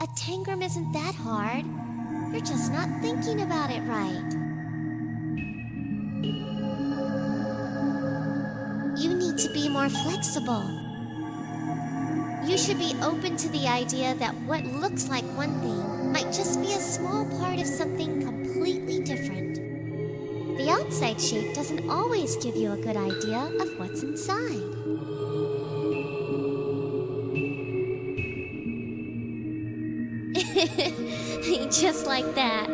A tangram isn't that hard. You're just not thinking about it right. You need to be more flexible. You should be open to the idea that what looks like one thing might just be a small part of something completely different. The outside shape doesn't always give you a good idea of what's inside. Just like that.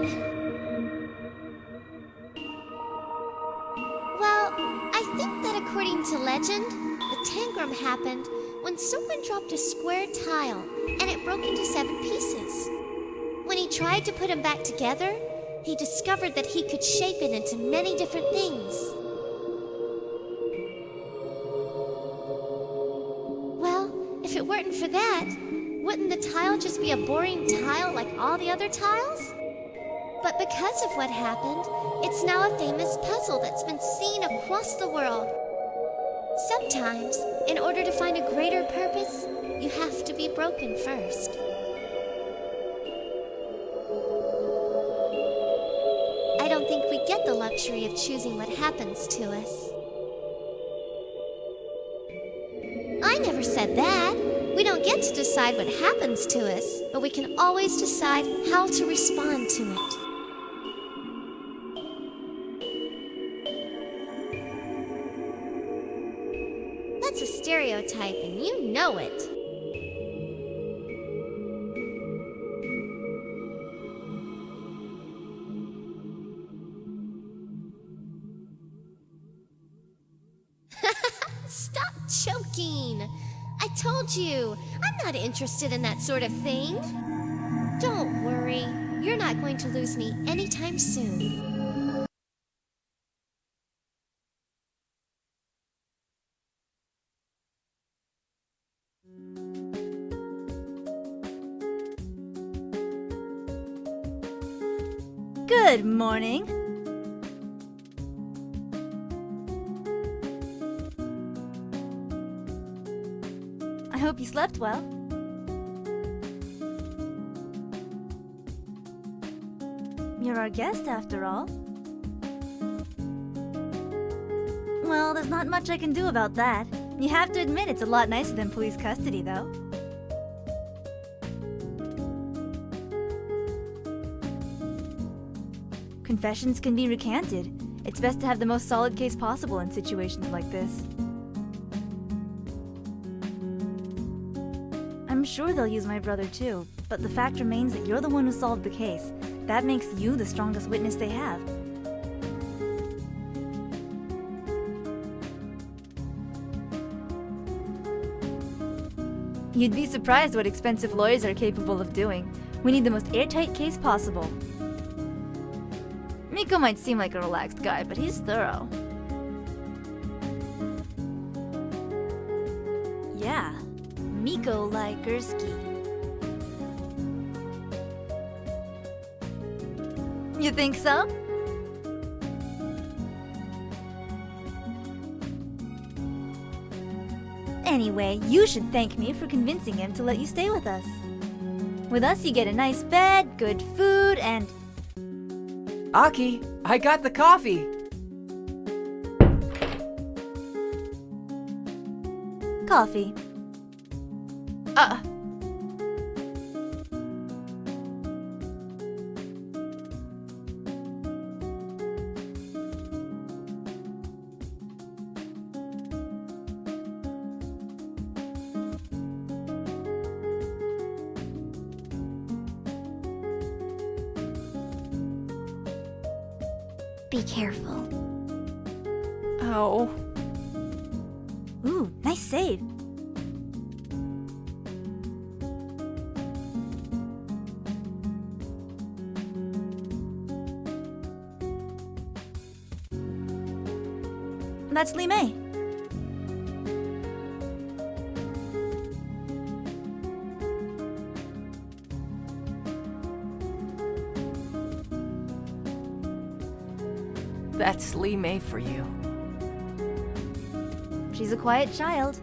Well, I think that according to legend, the tangram happened when someone dropped a square tile and it broke into 7 pieces. When he tried to put them back together, he discovered that he could shape it into many different things. Well, if it weren't for that, wouldn't the tile just be a boring tile like all the other tiles? But because of what happened, it's now a famous puzzle that's been seen across the world. Sometimes, in order to find a greater purpose, you have to be broken first. I don't think we get the luxury of choosing what happens to us. I never said that. We don't get to decide what happens to us, but we can always decide how to respond to it. That's a stereotype, and you know it. Stop choking! I told you, I'm not interested in that sort of thing. Don't worry, you're not going to lose me anytime soon. Good morning. I hope you slept well. You're our guest, after all. Well, there's not much I can do about that. You have to admit it's a lot nicer than police custody, though. Confessions can be recanted. It's best to have the most solid case possible in situations like this. I'm sure they'll use my brother too, but the fact remains that you're the one who solved the case. That makes you the strongest witness they have. You'd be surprised what expensive lawyers are capable of doing. We need the most airtight case possible. Miko might seem like a relaxed guy, but he's thorough. Yeah, Miko Lykerski. You think so? Anyway, you should thank me for convincing him to let you stay with us. With us, you get a nice bed, good food, and... Aki, I got the coffee! coffee. Be careful. Oh. Ooh, nice save. That's Lee May. That's Lee May for you. She's a quiet child.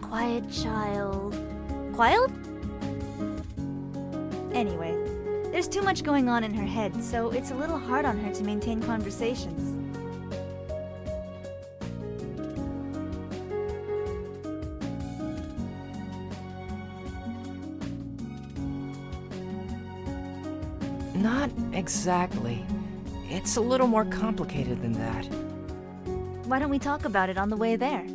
Quiet child. Quiet? Anyway, there's too much going on in her head, so it's a little hard on her to maintain conversations. Not exactly. It's a little more complicated than that. Why don't we talk about it on the way there?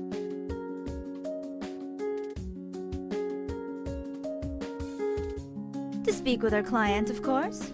To speak with our client, of course.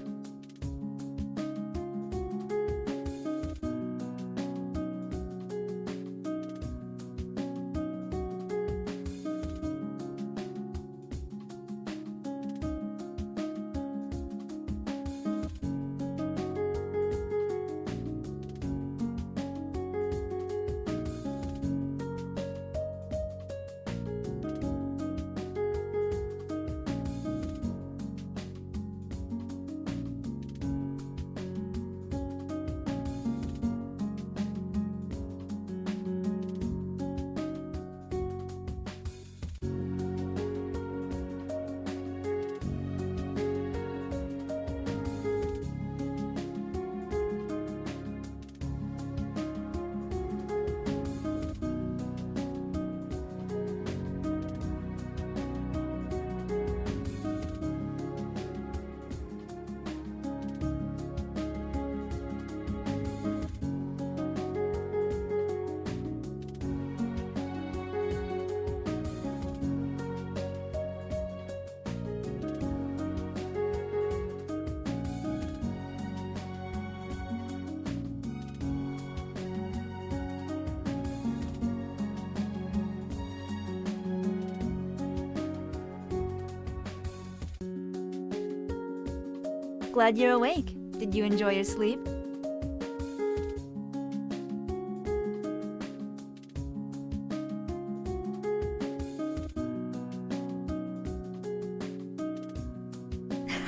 Glad you're awake. Did you enjoy your sleep?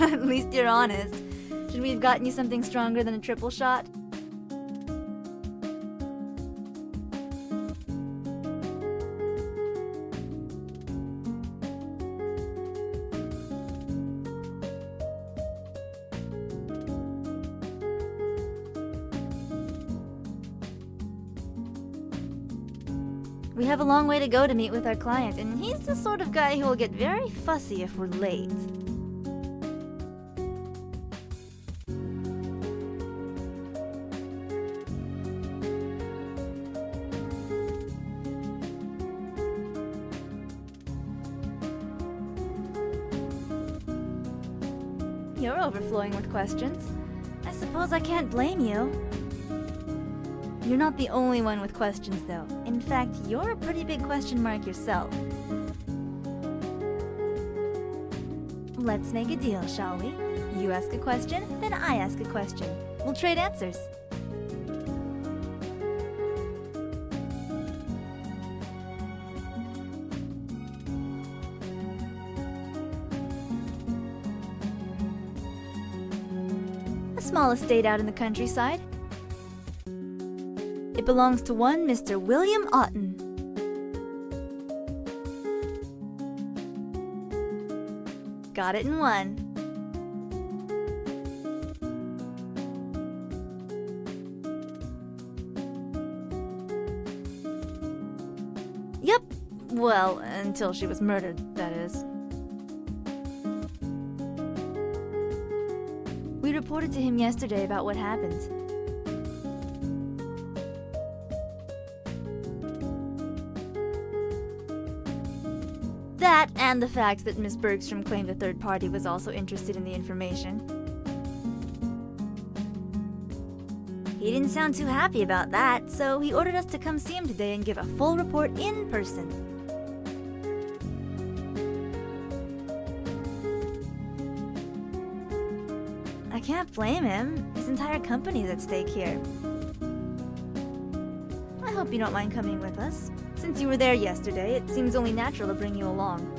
At least you're honest. Should we have gotten you something stronger than a triple shot? We have a long way to go to meet with our client, and he's the sort of guy who will get very fussy if we're late. You're overflowing with questions. I suppose I can't blame you. You're not the only one with questions, though. In fact, you're a pretty big question mark yourself. Let's make a deal, shall we? You ask a question, then I ask a question. We'll trade answers. A small estate out in the countryside. It belongs to one Mr. William Otten. Got it in one. Yep. Well, until she was murdered, that is. We reported to him yesterday about what happened. That, and the fact that Miss Bergstrom claimed a third party was also interested in the information. He didn't sound too happy about that, so he ordered us to come see him today and give a full report in person. I can't blame him. His entire company's at stake here. I hope you don't mind coming with us. Since you were there yesterday, it seems only natural to bring you along.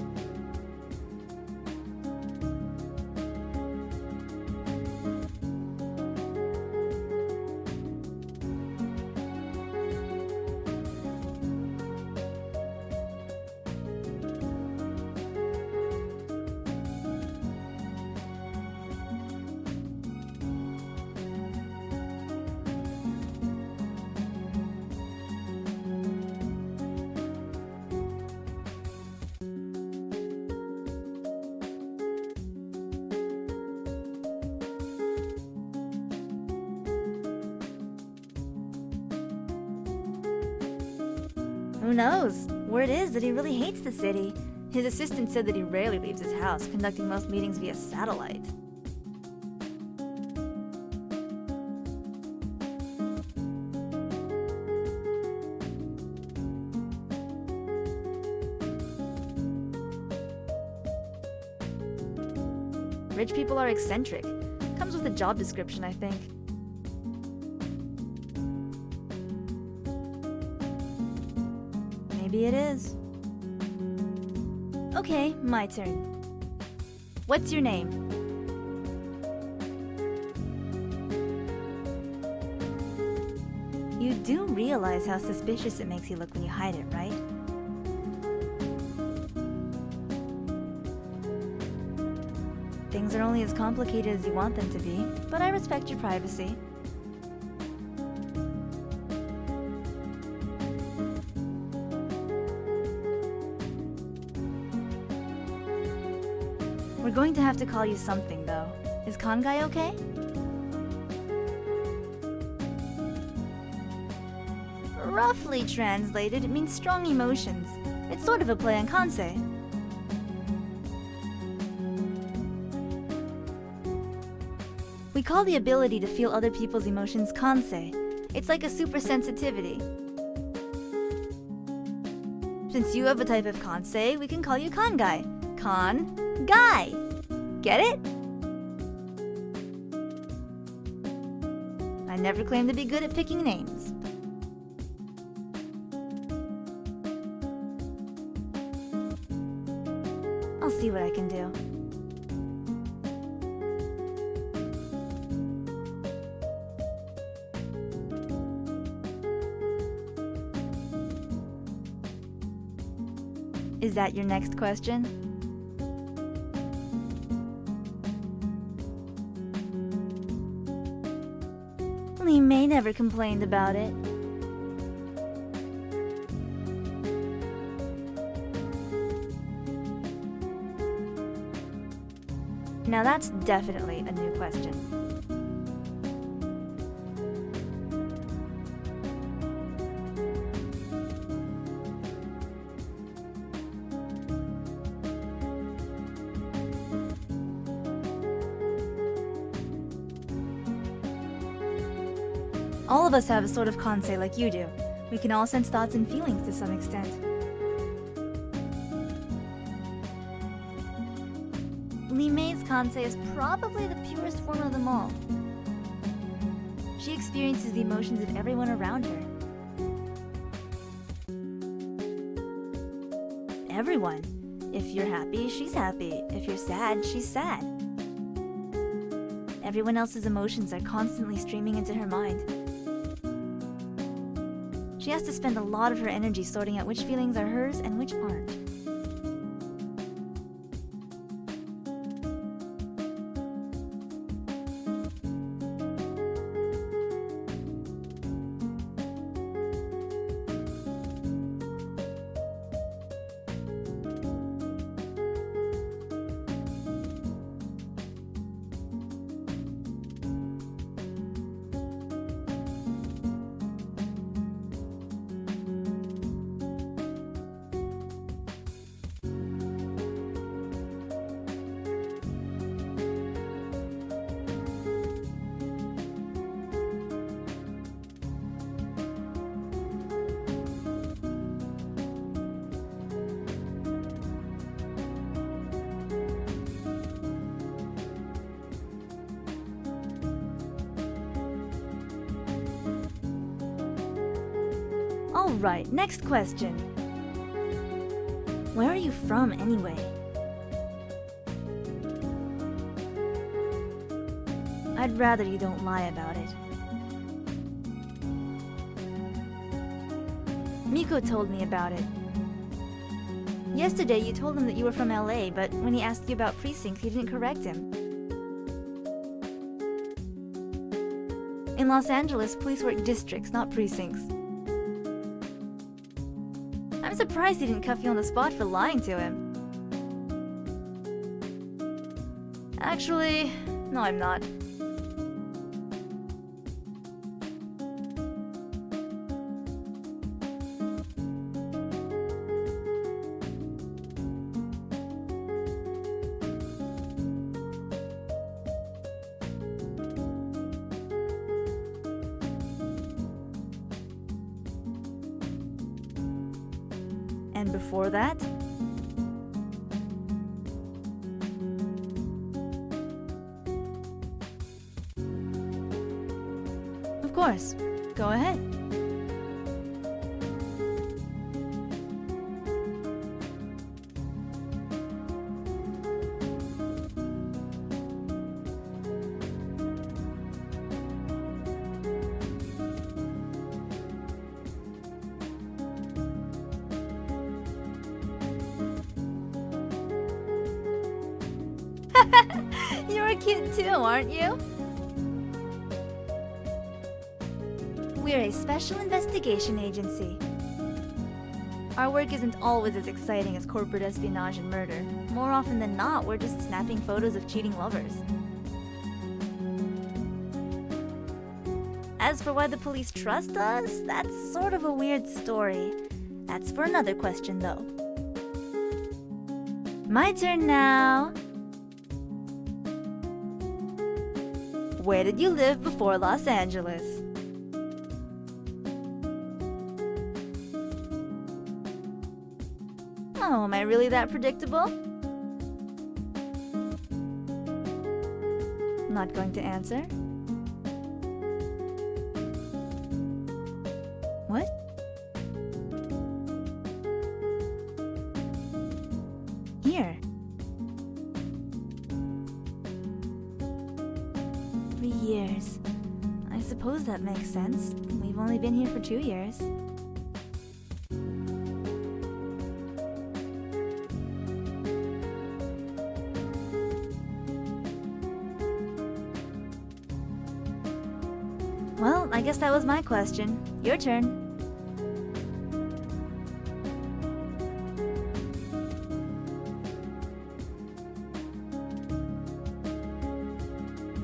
Who knows? Word is that he really hates the city. His assistant said that he rarely leaves his house, conducting most meetings via satellite. Rich people are eccentric. Comes with a job description, I think. Maybe it is. Okay, my turn. What's your name? You do realize how suspicious it makes you look when you hide it, right? Things are only as complicated as you want them to be, but I respect your privacy. We're going to have to call you something, though. Is Kansei okay? Roughly translated, it means strong emotions. It's sort of a play on Kansei. We call the ability to feel other people's emotions Kansei. It's like a super sensitivity. Since you have a type of Kansei, we can call you Kangai. Kan-gai. Get it? I never claimed to be good at picking names. I'll see what I can do. Is that your next question? Lee May never complained about it. Now that's definitely a new question. All of us have a sort of Kansei like you do. We can all sense thoughts and feelings to some extent. Lee May's Kansei is probably the purest form of them all. She experiences the emotions of everyone around her. Everyone. If you're happy, she's happy. If you're sad, she's sad. Everyone else's emotions are constantly streaming into her mind. She has to spend a lot of her energy sorting out which feelings are hers and which aren't. Alright, next question. Where are you from anyway? I'd rather you don't lie about it. Miko told me about it. Yesterday you told him that you were from LA, but when he asked you about precincts, you didn't correct him. In Los Angeles, police work districts, not precincts. I'm surprised he didn't cuff you on the spot for lying to him. Actually, no, I'm not. And before that? Of course. Go ahead. You're a kid too, aren't you? We're a special investigation agency. Our work isn't always as exciting as corporate espionage and murder. More often than not, we're just snapping photos of cheating lovers. As for why the police trust us, that's sort of a weird story. That's for another question, though. My turn now. Where did you live before Los Angeles? Oh, am I really that predictable? Not going to answer? What? Here. 3 years. I suppose that makes sense. We've only been here for 2 years. Well, I guess that was my question. Your turn.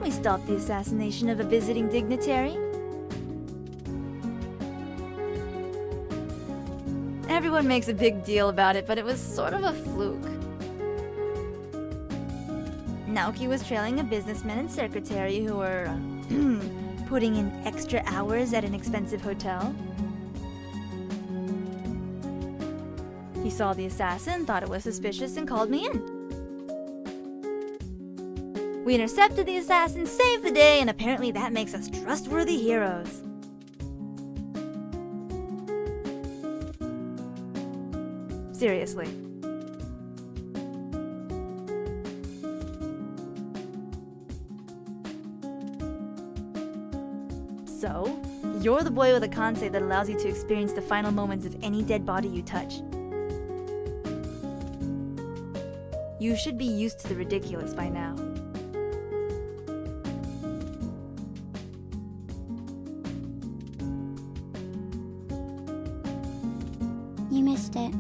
We stopped the assassination of a visiting dignitary. Everyone makes a big deal about it, but it was sort of a fluke. Naoki was trailing a businessman and secretary who were putting in extra hours at an expensive hotel. He saw the assassin, thought it was suspicious, and called me in. We intercepted the assassin, saved the day, and apparently that makes us trustworthy heroes. Seriously. So, you're the boy with a Kansei that allows you to experience the final moments of any dead body you touch. You should be used to the ridiculous by now. You missed it.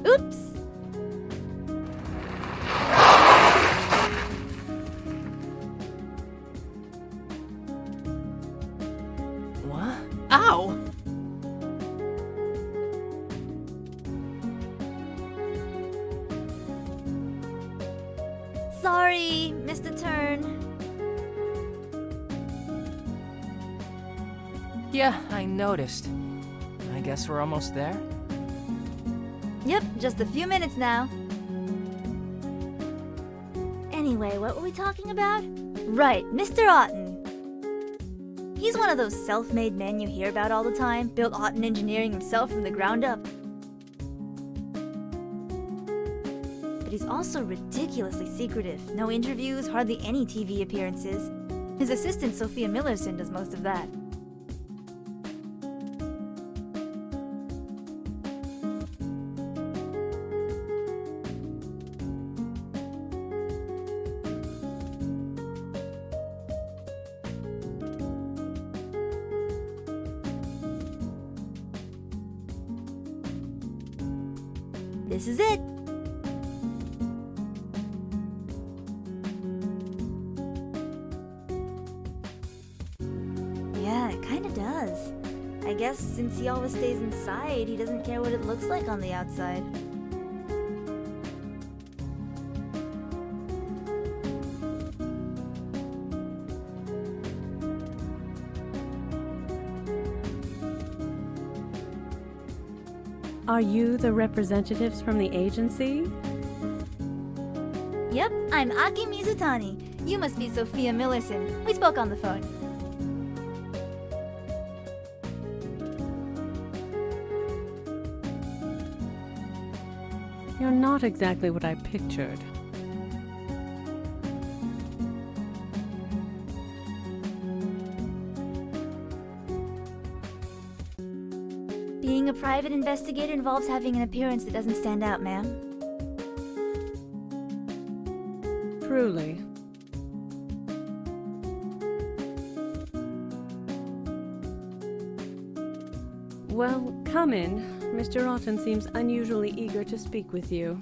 Oops! What? Ow! Sorry, missed a turn. Yeah, I noticed. I guess we're almost there. Yep, just a few minutes now. Anyway, what were we talking about? Right, Mr. Otten. He's one of those self-made men you hear about all the time, built Otten Engineering himself from the ground up. But he's also ridiculously secretive. No interviews, hardly any TV appearances. His assistant, Sophia Millerson, does most of that. This is it. Yeah, it kinda does. I guess guess since he always stays inside, he doesn't care what it looks like on the outside. Are you the representatives from the agency? Yep, I'm Aki Mizutani. You must be Sophia Millerson. We spoke on the phone. You're not exactly what I pictured. Being a private investigator involves having an appearance that doesn't stand out, ma'am. Truly. Well, come in. Mr. Otten seems unusually eager to speak with you.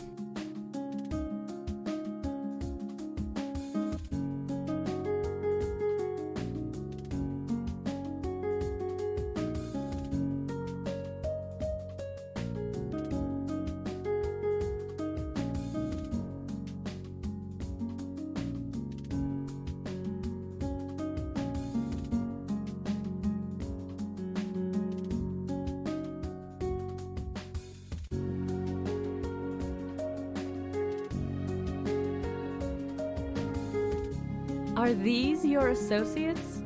Are these your associates?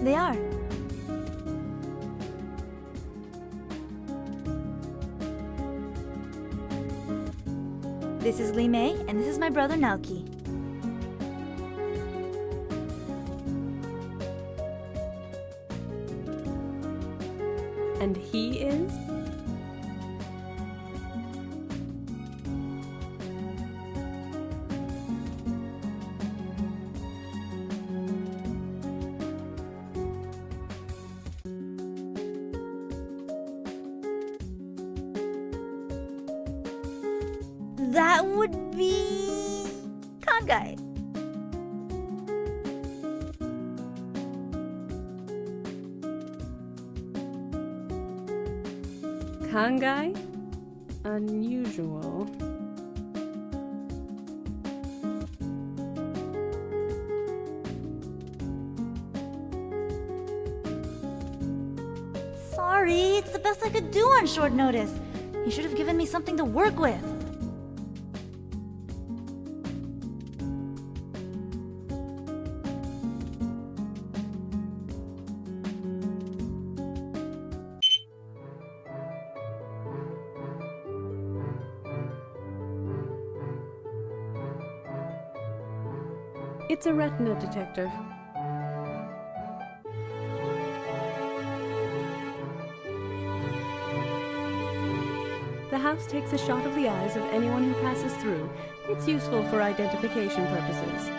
They are. This is Lee Mei, and this is my brother Naoki. And he is? That would be... Kangai. Kangai? Unusual. Sorry, it's the best I could do on short notice. You should have given me something to work with. It's a retina detector. The house takes a shot of the eyes of anyone who passes through. It's useful for identification purposes.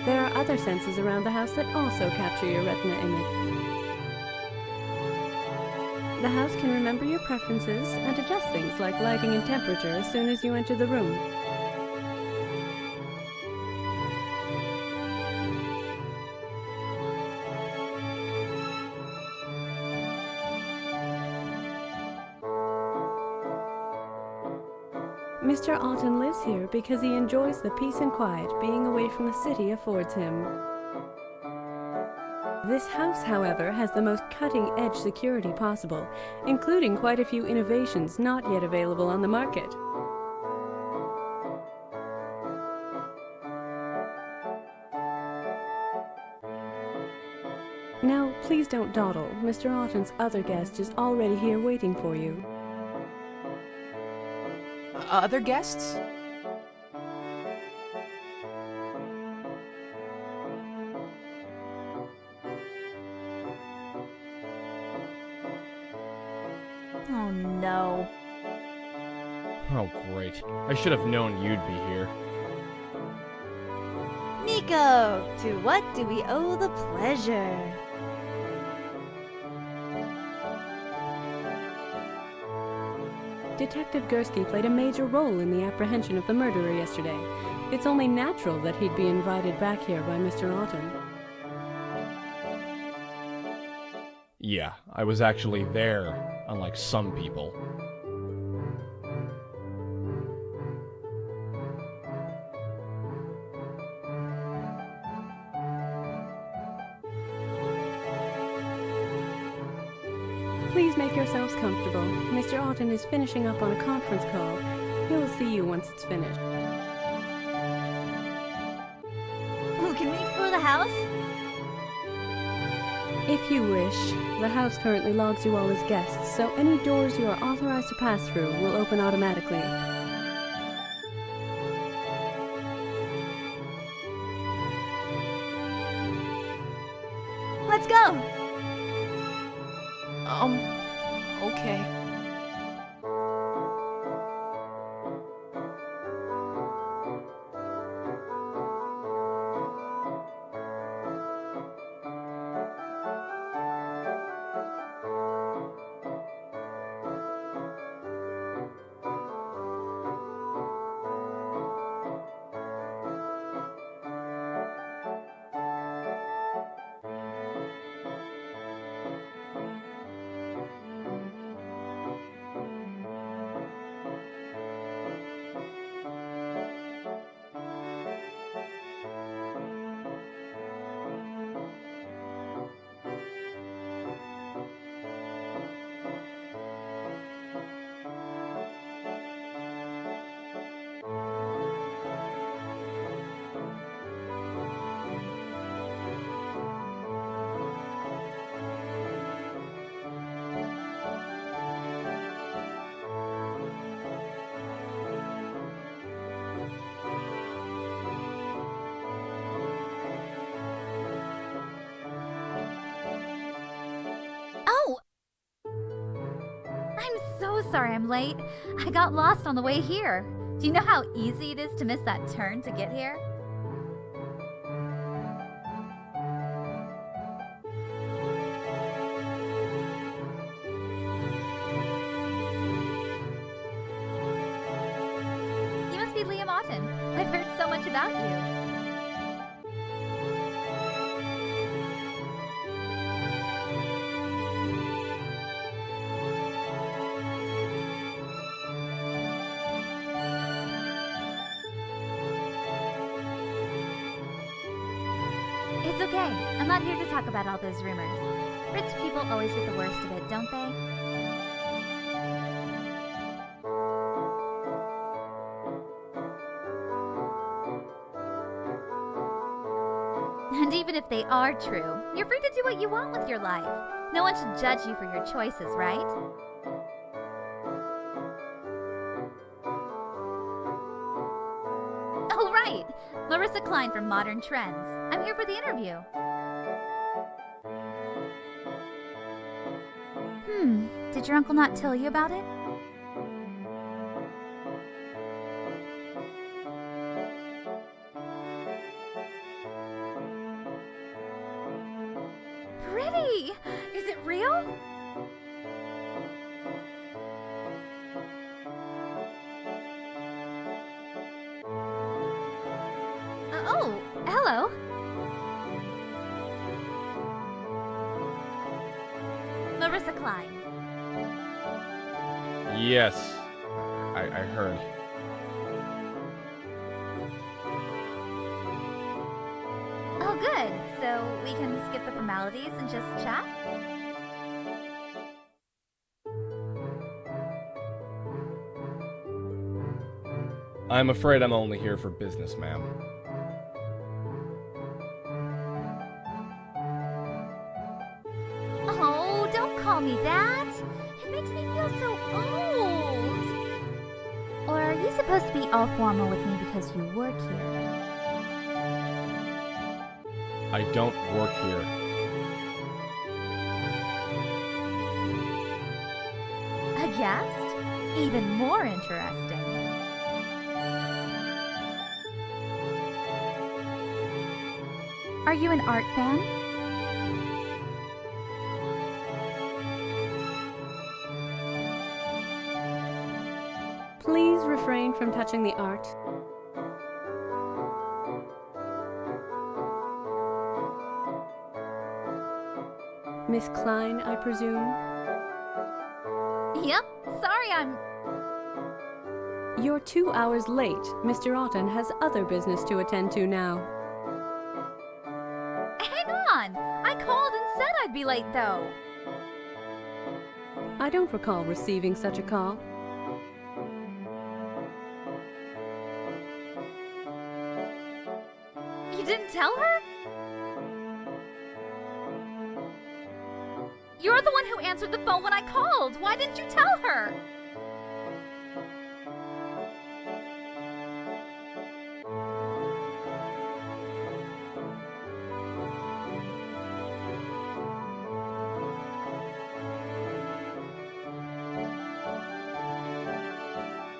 There are other sensors around the house that also capture your retina image. The house can remember your preferences and adjust things like lighting and temperature as soon as you enter the room. Mr. Otten lives here because he enjoys the peace and quiet being away from the city affords him. This house, however, has the most cutting-edge security possible, including quite a few innovations not yet available on the market. Now, please don't dawdle. Mr. Otten's other guest is already here waiting for you. Other guests? Oh no. Oh, great. I should have known you'd be here. Nico, to what do we owe the pleasure? Detective Gursky played a major role in the apprehension of the murderer yesterday. It's only natural that he'd be invited back here by Mr. Otten. Yeah, I was actually there, unlike some people. Please make yourselves comfortable. Mr. Otten is finishing up on a conference call. He'll see you once it's finished. Ooh, can we explore the house? If you wish, the house currently logs you all as guests, so any doors you are authorized to pass through will open automatically. Let's go! Okay. Oh! I'm so sorry I'm late. I got lost on the way here. Do you know how easy it is to miss that turn to get here? You must be Liam Otten. I've heard so much about you. It's okay. I'm not here to talk about all those rumors. Rich people always get the worst of it, don't they? And even if they are true, you're free to do what you want with your life. No one should judge you for your choices, right? Oh, right! Marissa Klein from Modern Trends. I'm here for the interview. Did your uncle not tell you about it? Pretty! Is it real? Oh, hello. Marissa Klein. Yes, I heard. Oh, good. So we can skip the formalities and just chat? I'm afraid I'm only here for business, ma'am. Oh, don't call me that. It makes me feel so old. Or are you supposed to be all formal with me because you work here? I don't work here. A guest? Even more interesting. Are you an art fan? touching the art? Miss Klein, I presume? Yep, sorry I'm... You're 2 hours late. Mr. Otten has other business to attend to now. Hang on! I called and said I'd be late, though. I don't recall receiving such a call. You didn't tell her? You're the one who answered the phone when I called. Why didn't you tell her?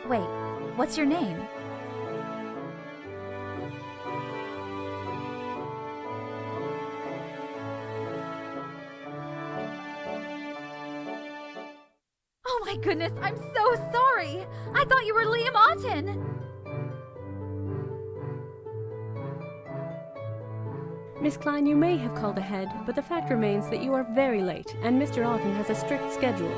Wait, what's your name? Oh my goodness, I'm so sorry! I thought you were Liam Otten! Miss Klein, you may have called ahead, but the fact remains that you are very late, and Mr. Otten has a strict schedule.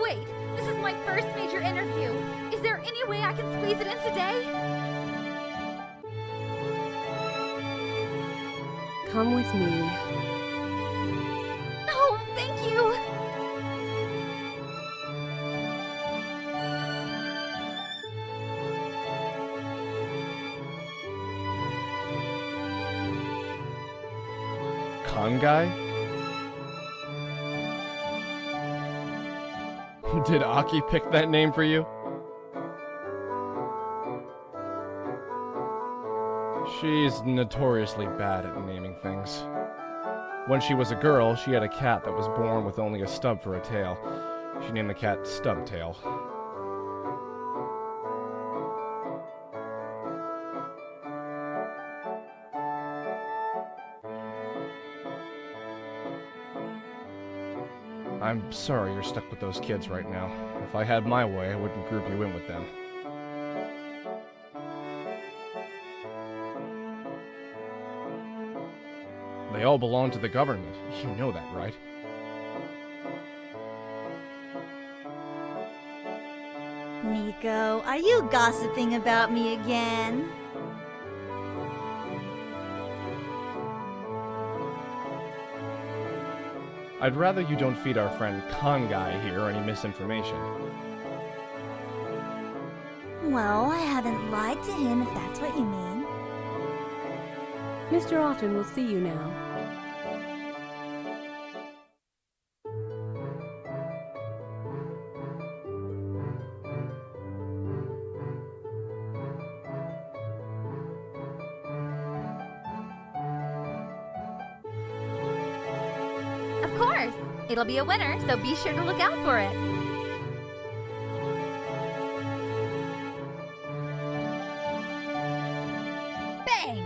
Wait, this is my first major interview. Is there any way I can squeeze it in today? Come with me. Oh, thank you! Con guy? Did Aki pick that name for you? She's notoriously bad at naming things. When she was a girl, she had a cat that was born with only a stub for a tail. She named the cat Stubtail. I'm sorry you're stuck with those kids right now. If I had my way, I wouldn't group you in with them. They all belong to the government. You know that, right? Nico, are you gossiping about me again? I'd rather you don't feed our friend Con Guy here any misinformation. Well, I haven't lied to him if that's what you mean. Mr. Otten will see you now. Of course! It'll be a winner, so be sure to look out for it. Bang!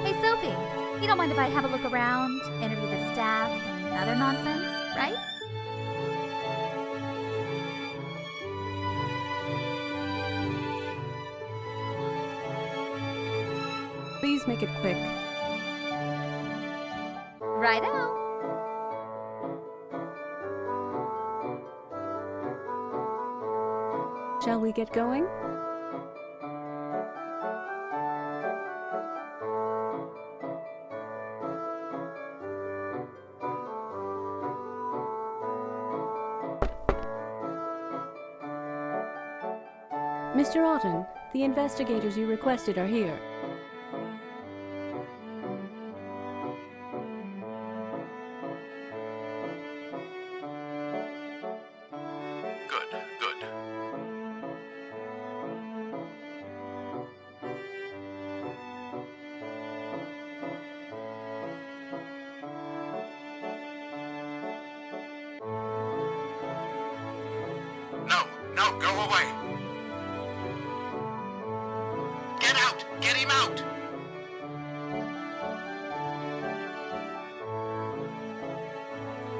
Hey, Sophie, you don't mind if I have a look around, interview the staff, and other nonsense, right? Please make it quick. Righto! Shall we get going? Mr. Otten, the investigators you requested are here. Good. No, go away. Get out! Get him out!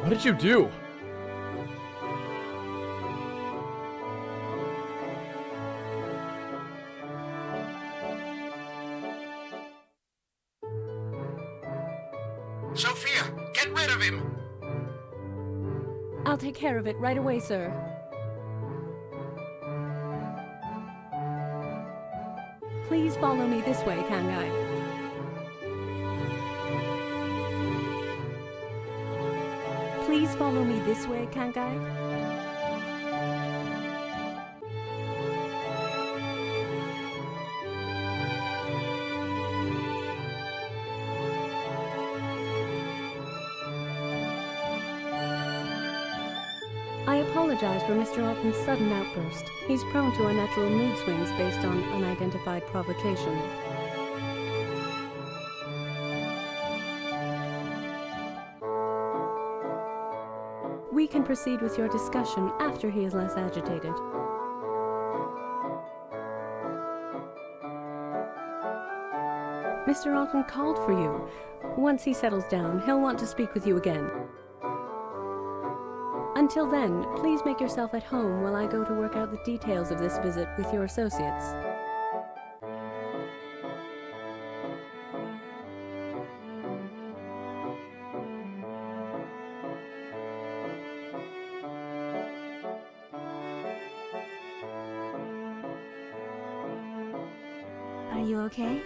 What did you do? Sophia, get rid of him! I'll take care of it right away, sir. Please follow me this way, Kangai. Please follow me this way, Kangai. I apologize for Mr. Alton's sudden outburst. He's prone to unnatural mood swings based on unidentified provocation. We can proceed with your discussion after he is less agitated. Mr. Alton called for you. Once he settles down, he'll want to speak with you again. Until then, please make yourself at home while I go to work out the details of this visit with your associates. Are you okay?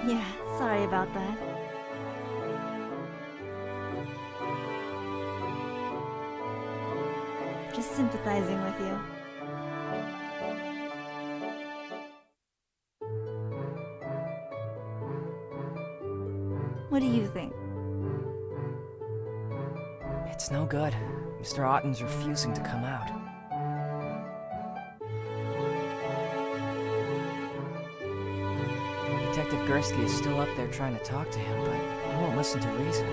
Yeah, sorry about that. Just sympathizing with you. What do you think? It's no good. Mr. Otten's refusing to come out. Detective Gursky is still up there trying to talk to him, but he won't listen to reason.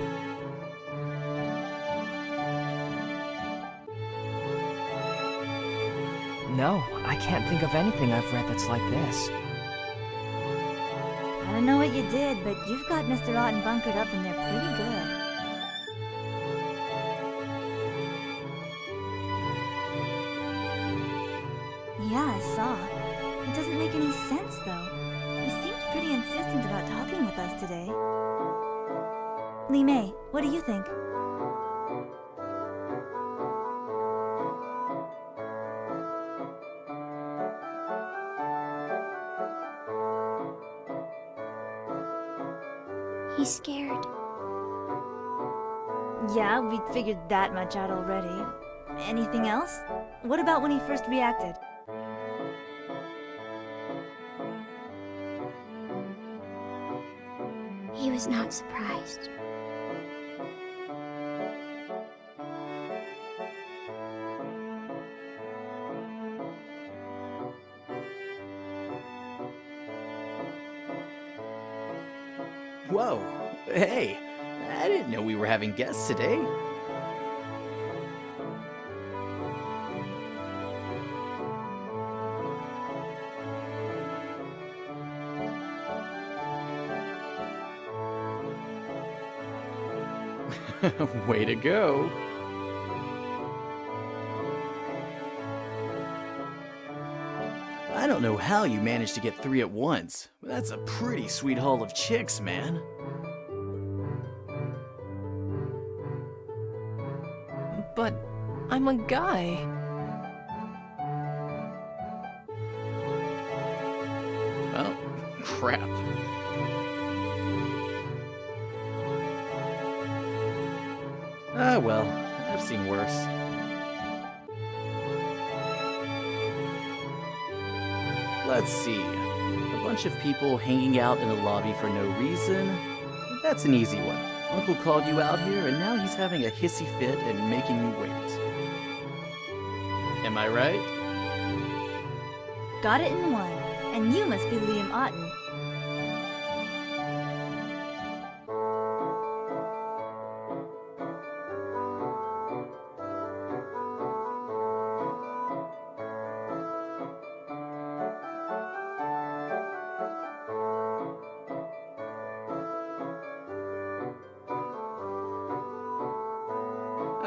No, I can't think of anything I've read that's like this. I don't know what you did, but you've got Mr. Otten bunkered up in there pretty good. Yeah, I saw. It doesn't make any sense, though. He seemed pretty insistent about talking with us today. Lee May, what do you think? He's scared. Yeah, we figured that much out already. Anything else? What about when he first reacted? He was not surprised. Whoa, hey, I didn't know we were having guests today. Way to go. I don't know how you managed to get 3 at once, but that's a pretty sweet haul of chicks, man. But I'm a guy. Oh, crap. Ah, well, I've seen worse. Let's see. A bunch of people hanging out in the lobby for no reason. That's an easy one. Uncle called you out here, and now he's having a hissy fit and making you wait. Am I right? Got it in one, and you must be Liam Otten.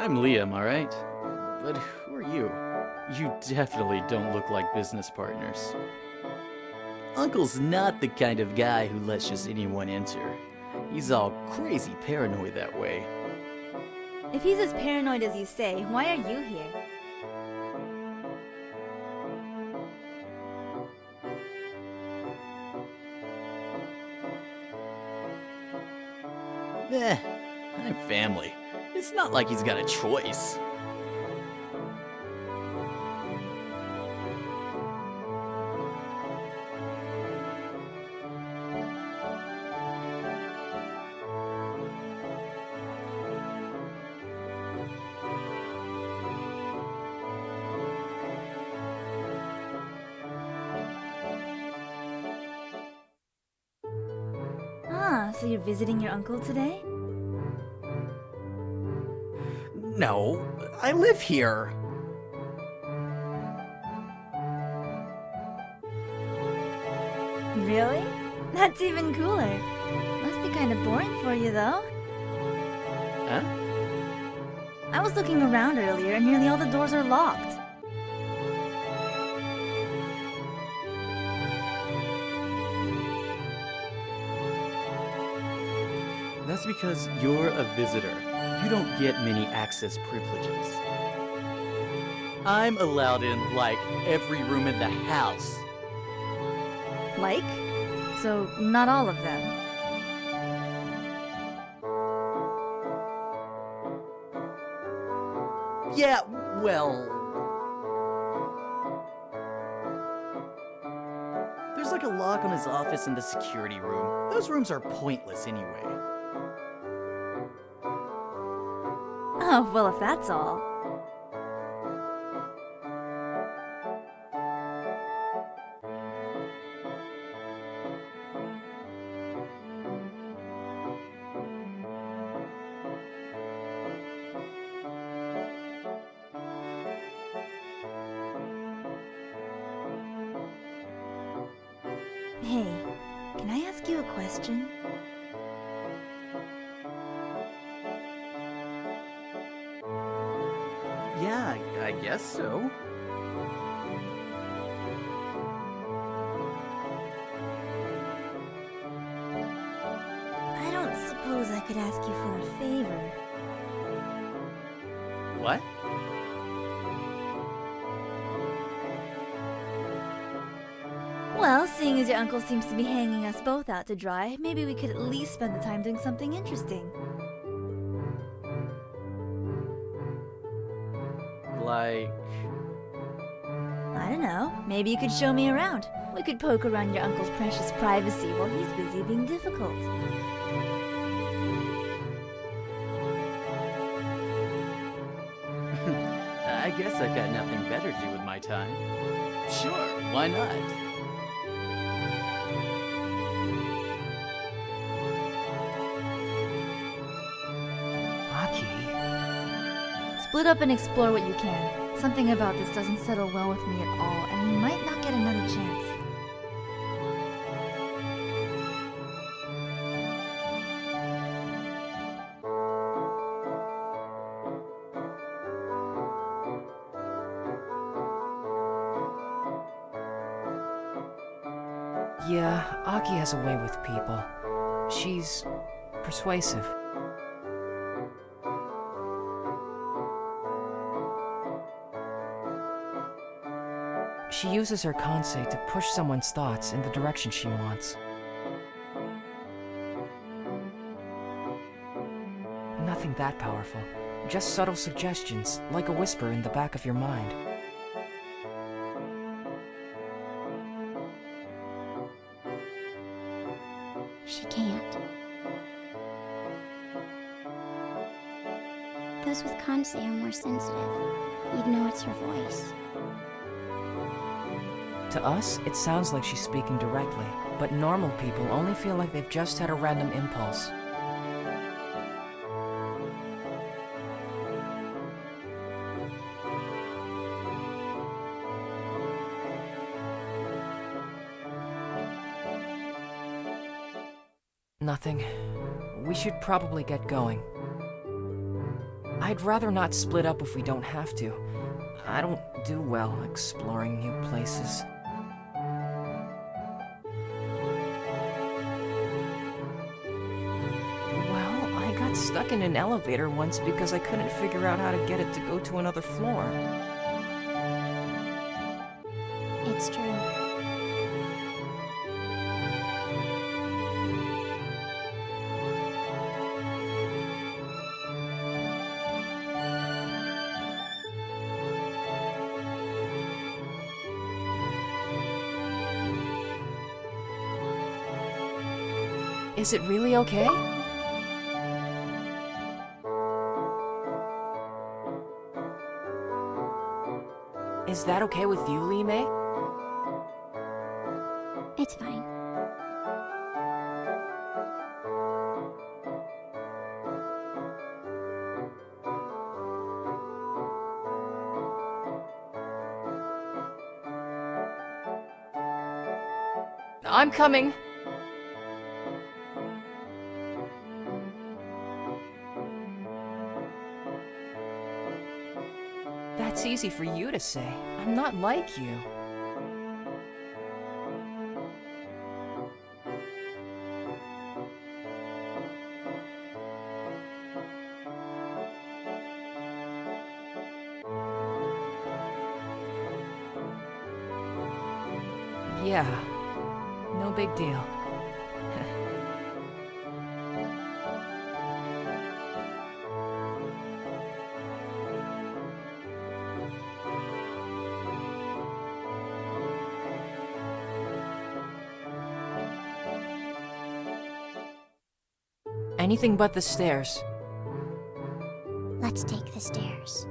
I'm Liam, alright? But who are you? You definitely don't look like business partners. Uncle's not the kind of guy who lets just anyone enter. He's all crazy paranoid that way. If he's as paranoid as you say, why are you here? I'm family. It's not like he's got a choice. Ah, so you're visiting your uncle today? No, I live here. Really? That's even cooler. Must be kind of boring for you, though. Huh? I was looking around earlier and nearly all the doors are locked. That's because you're a visitor. You don't get many access privileges. I'm allowed in, like, every room in the house. Like? So, not all of them. Yeah, well... There's like a lock on his office in the security room. Those rooms are pointless anyway. Oh, well, if that's all. Hey, can I ask you a question? Yeah, I guess so. I don't suppose I could ask you for a favor. What? Well, seeing as your uncle seems to be hanging us both out to dry, maybe we could at least spend the time doing something interesting. Like... I don't know, maybe you could show me around. We could poke around your uncle's precious privacy while he's busy being difficult. I guess I've got nothing better to do with my time. Sure, why not? Aki. Split up and explore what you can. Something about this doesn't settle well with me at all, and we might not get another chance. Yeah, Aki has a way with people. She's persuasive. She uses her Kansei to push someone's thoughts in the direction she wants. Nothing that powerful. Just subtle suggestions, like a whisper in the back of your mind. She can't. Those with Kansei are more sensitive. You'd know it's her voice. To us, it sounds like she's speaking directly, but normal people only feel like they've just had a random impulse. Nothing. We should probably get going. I'd rather not split up if we don't have to. I don't do well exploring new places. Well, I got stuck in an elevator once because I couldn't figure out how to get it to go to another floor. It's true. Is it really okay? Is that okay with you, Lee May? It's fine. I'm coming! That's easy for you to say. I'm not like you. Yeah, no big deal. Anything but the stairs. Let's take the stairs.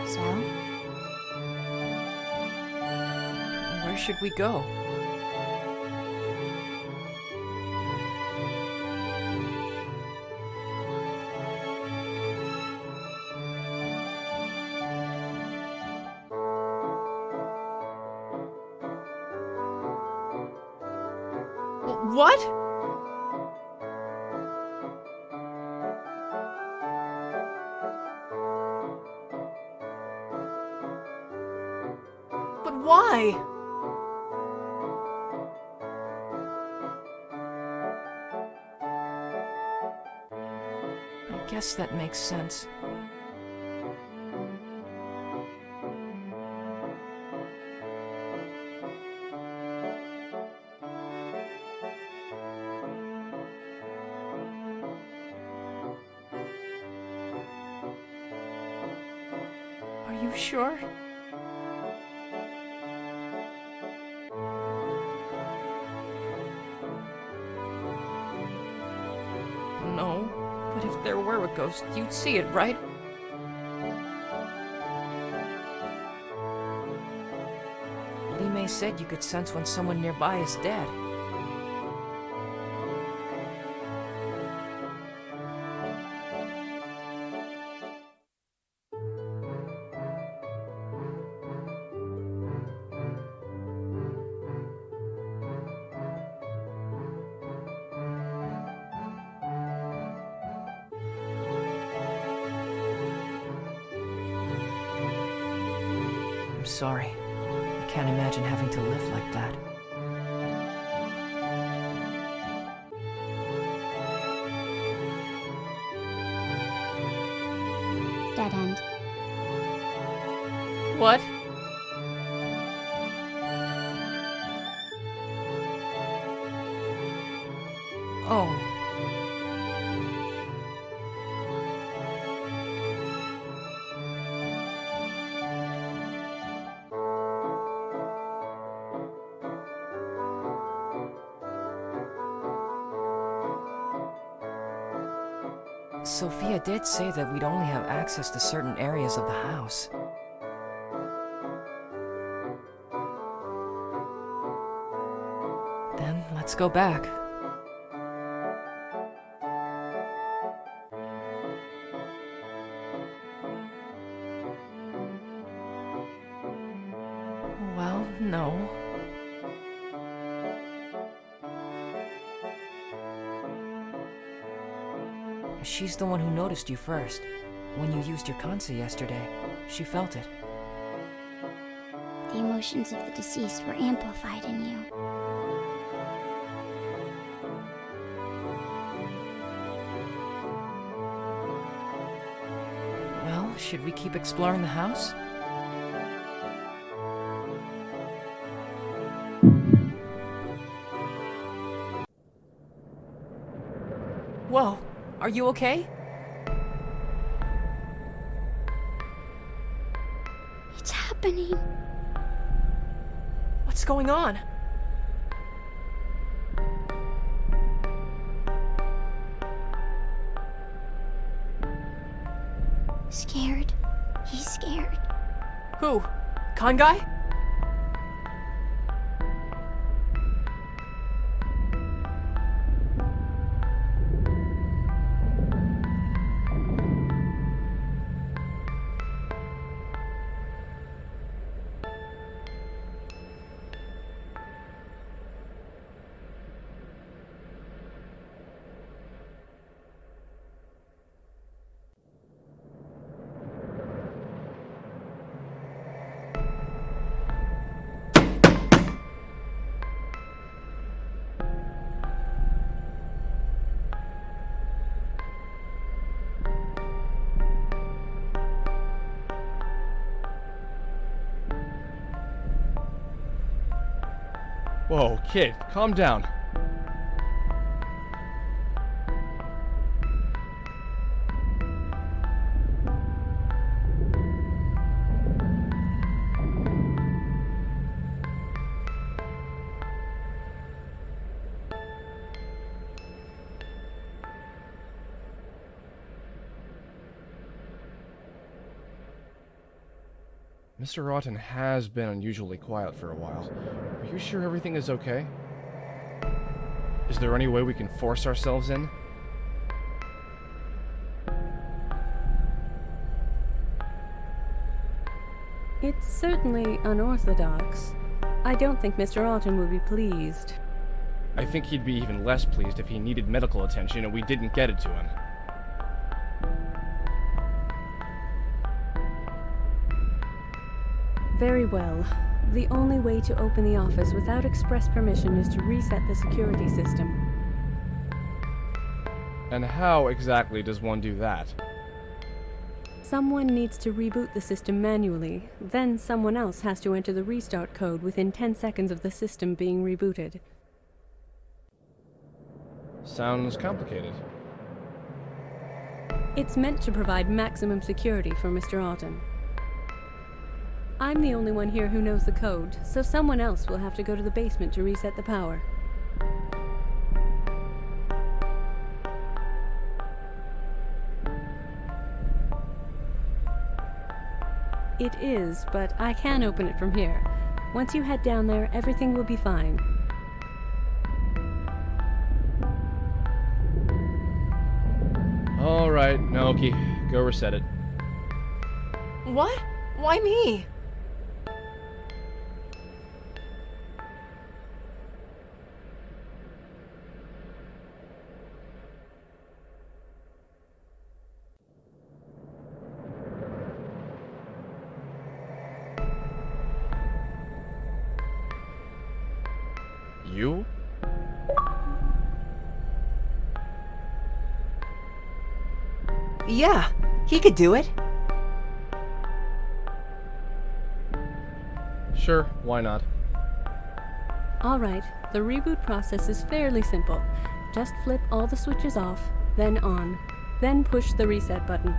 So? Where should we go? What? But why? I guess that makes sense. Are you sure? No, but if there were a ghost, you'd see it, right? Lee May said you could sense when someone nearby is dead. I'm sorry. I can't imagine having to live like that. Dead end. What? Oh. Sophia did say that we'd only have access to certain areas of the house. Then let's go back. Well, no. She's the one who noticed you first. When you used your Kansei yesterday, she felt it. The emotions of the deceased were amplified in you. Well, should we keep exploring the house? Whoa, are you okay? It's happening. What's going on? Scared. He's scared. Who? Kangai? Whoa, kid, calm down. Mr. Rotten has been unusually quiet for a while. Are you sure everything is okay? Is there any way we can force ourselves in? It's certainly unorthodox. I don't think Mr. Autumn would be pleased. I think he'd be even less pleased if he needed medical attention and we didn't get it to him. Very well. The only way to open the office without express permission is to reset the security system. And how exactly does one do that? Someone needs to reboot the system manually, then someone else has to enter the restart code within 10 seconds of the system being rebooted. Sounds complicated. It's meant to provide maximum security for Mr. Autumn. I'm the only one here who knows the code, so someone else will have to go to the basement to reset the power. It is, but I can open it from here. Once you head down there, everything will be fine. Alright, Naoki, go reset it. What? Why me? You? Yeah, he could do it. Sure, why not? Alright, the reboot process is fairly simple. Just flip all the switches off, then on. Then push the reset button.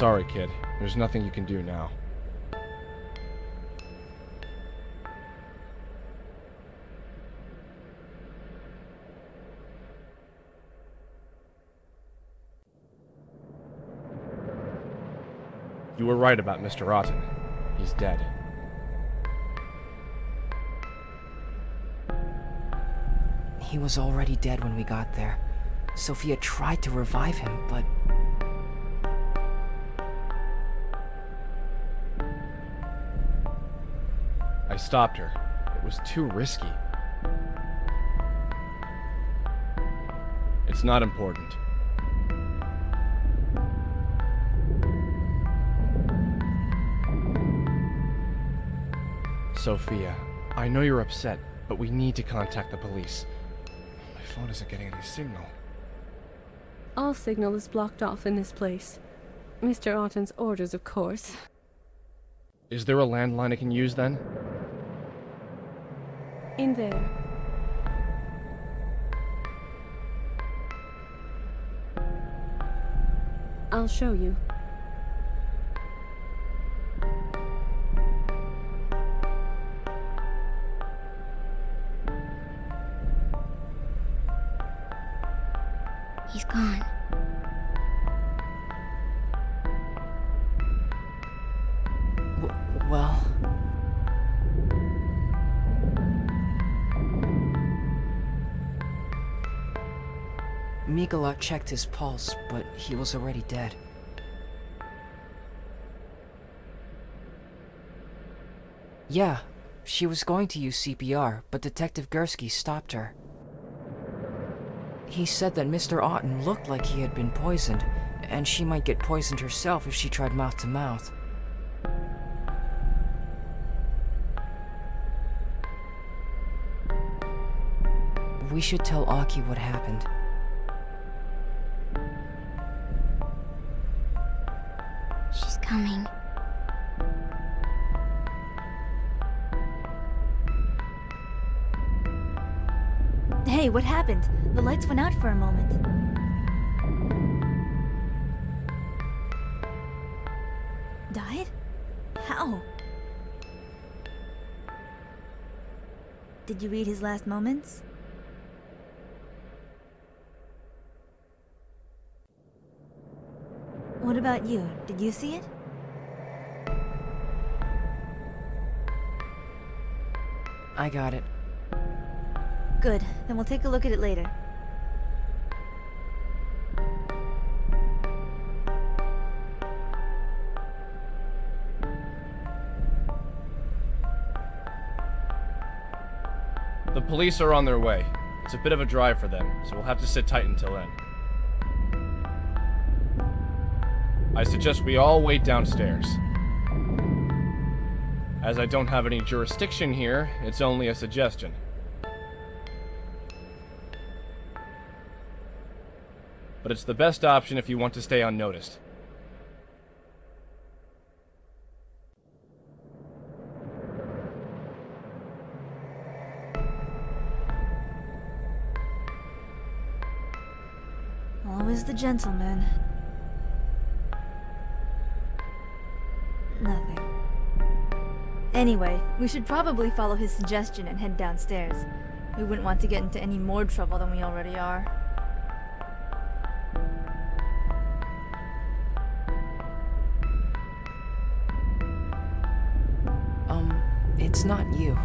sorry, kid. There's nothing you can do now. You were right about Mr. Otten. He's dead. He was already dead when we got there. Sophia tried to revive him, but... I stopped her. It was too risky. It's not important. Sophia, I know you're upset, but we need to contact the police. My phone isn't getting any signal. All signal is blocked off in this place. Mr. Otten's orders, of course. Is there a landline I can use then? In there. I'll show you. He's gone. Well... Migala checked his pulse, but he was already dead. Yeah, she was going to use CPR, but Detective Gursky stopped her. He said that Mr. Otten looked like he had been poisoned, and she might get poisoned herself if she tried mouth to mouth. We should tell Aki what happened. She's coming. Hey, what happened? The lights went out for a moment. Died? How? Did you read his last moments? What about you? Did you see it? I got it. Good. Then we'll take a look at it later. The police are on their way. It's a bit of a drive for them, so we'll have to sit tight until then. I suggest we all wait downstairs. As I don't have any jurisdiction here, it's only a suggestion. But it's the best option if you want to stay unnoticed. Always the gentleman. Nothing. Anyway, we should probably follow his suggestion and head downstairs. We wouldn't want to get into any more trouble than we already are. It's not you.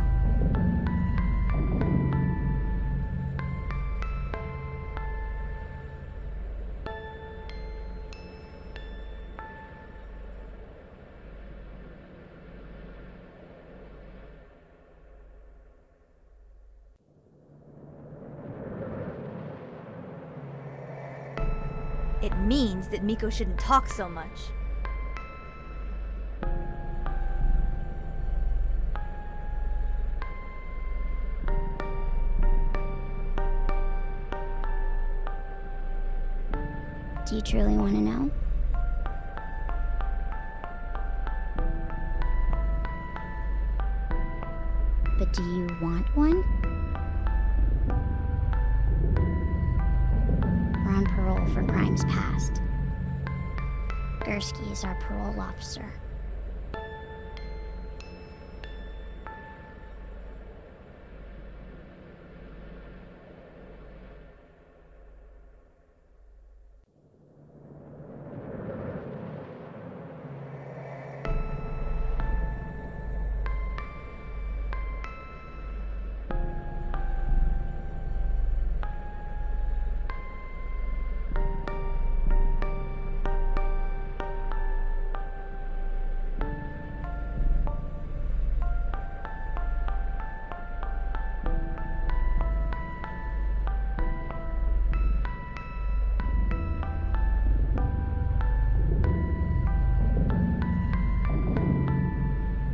It means that Miko shouldn't talk so much. Do you truly want to know? But do you want one? We're on parole for crimes past. Gursky is our parole officer.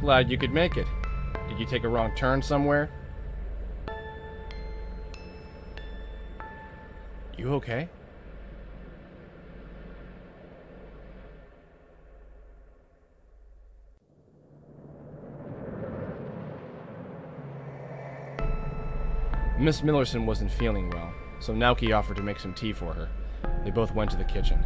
Glad you could make it. Did you take a wrong turn somewhere? You okay? Miss Millerson wasn't feeling well, so Naoki offered to make some tea for her. They both went to the kitchen.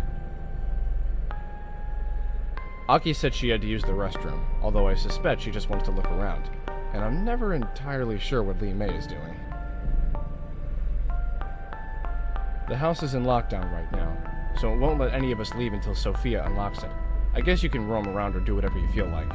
Aki said she had to use the restroom, although I suspect she just wanted to look around, and I'm never entirely sure what Lee May is doing. The house is in lockdown right now, so it won't let any of us leave until Sophia unlocks it. I guess you can roam around or do whatever you feel like.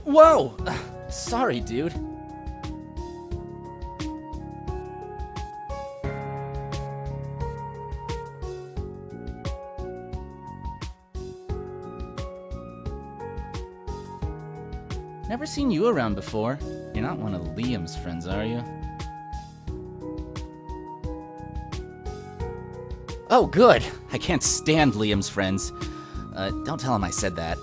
Whoa! Sorry, dude. Never seen you around before. You're not one of Liam's friends, are you? Oh, good. I can't stand Liam's friends. Don't tell him I said that.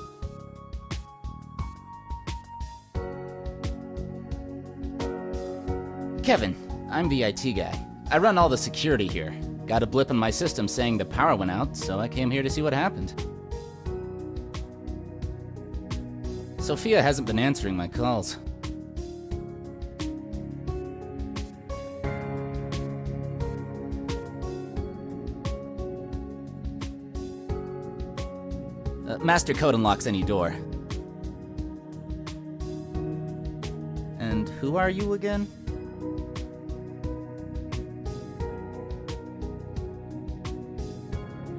Kevin, I'm the IT guy. I run all the security here. Got a blip in my system saying the power went out, so I came here to see what happened. Sophia hasn't been answering my calls. Master code unlocks any door. And who are you again?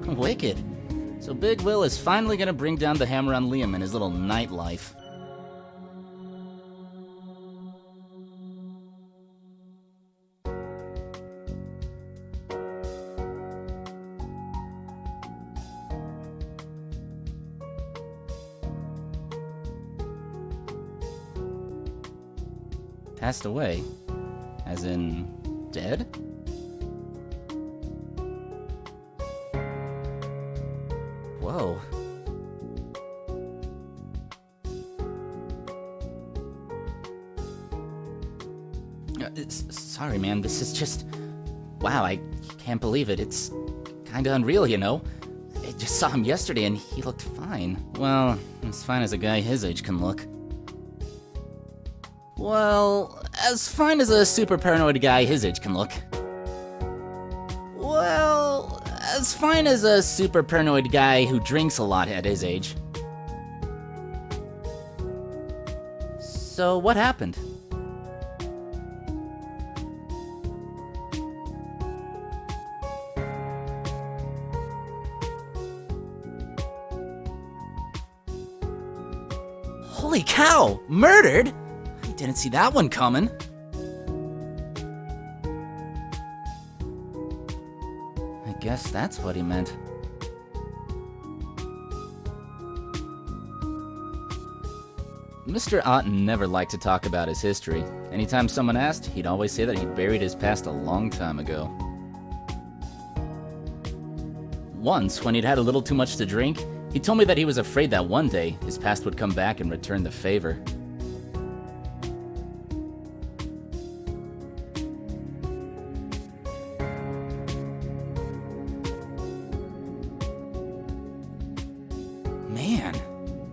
Wicked. So Big Will is finally gonna bring down the hammer on Liam in his little nightlife. Passed away? As in, dead? Whoa. Sorry, man, this is just... Wow, I can't believe it. It's kinda unreal, you know? I just saw him yesterday and he looked fine. Well, as fine as a guy his age can look. Well, as fine as a super paranoid guy his age can look. Well, as fine as a super paranoid guy who drinks a lot at his age. So, what happened? Holy cow! Murdered? I didn't see that one coming. I guess that's what he meant. Mr. Otten never liked to talk about his history. Anytime someone asked, he'd always say that he'd buried his past a long time ago. Once, when he'd had a little too much to drink, he told me that he was afraid that one day his past would come back and return the favor. Man,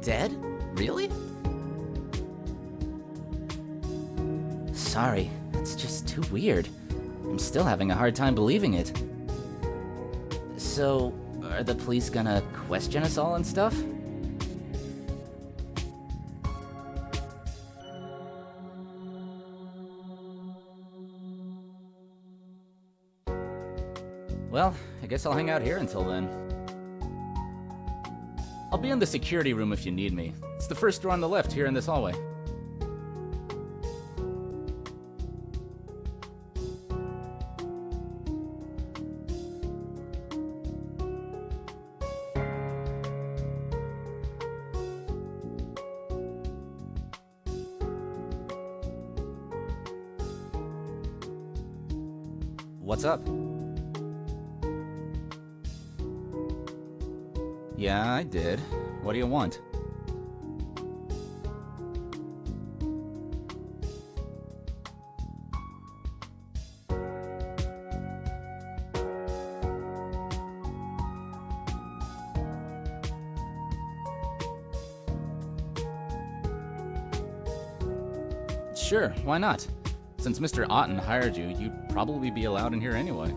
dead? Really? Sorry, it's just too weird. I'm still having a hard time believing it. So, are the police gonna question us all and stuff? Well, I guess I'll hang out here until then. I'll be in the security room if you need me. It's the first door on the left here in this hallway. What's up? Yeah, I did. What do you want? Sure, why not? Since Mr. Otten hired you, you'd probably be allowed in here anyway.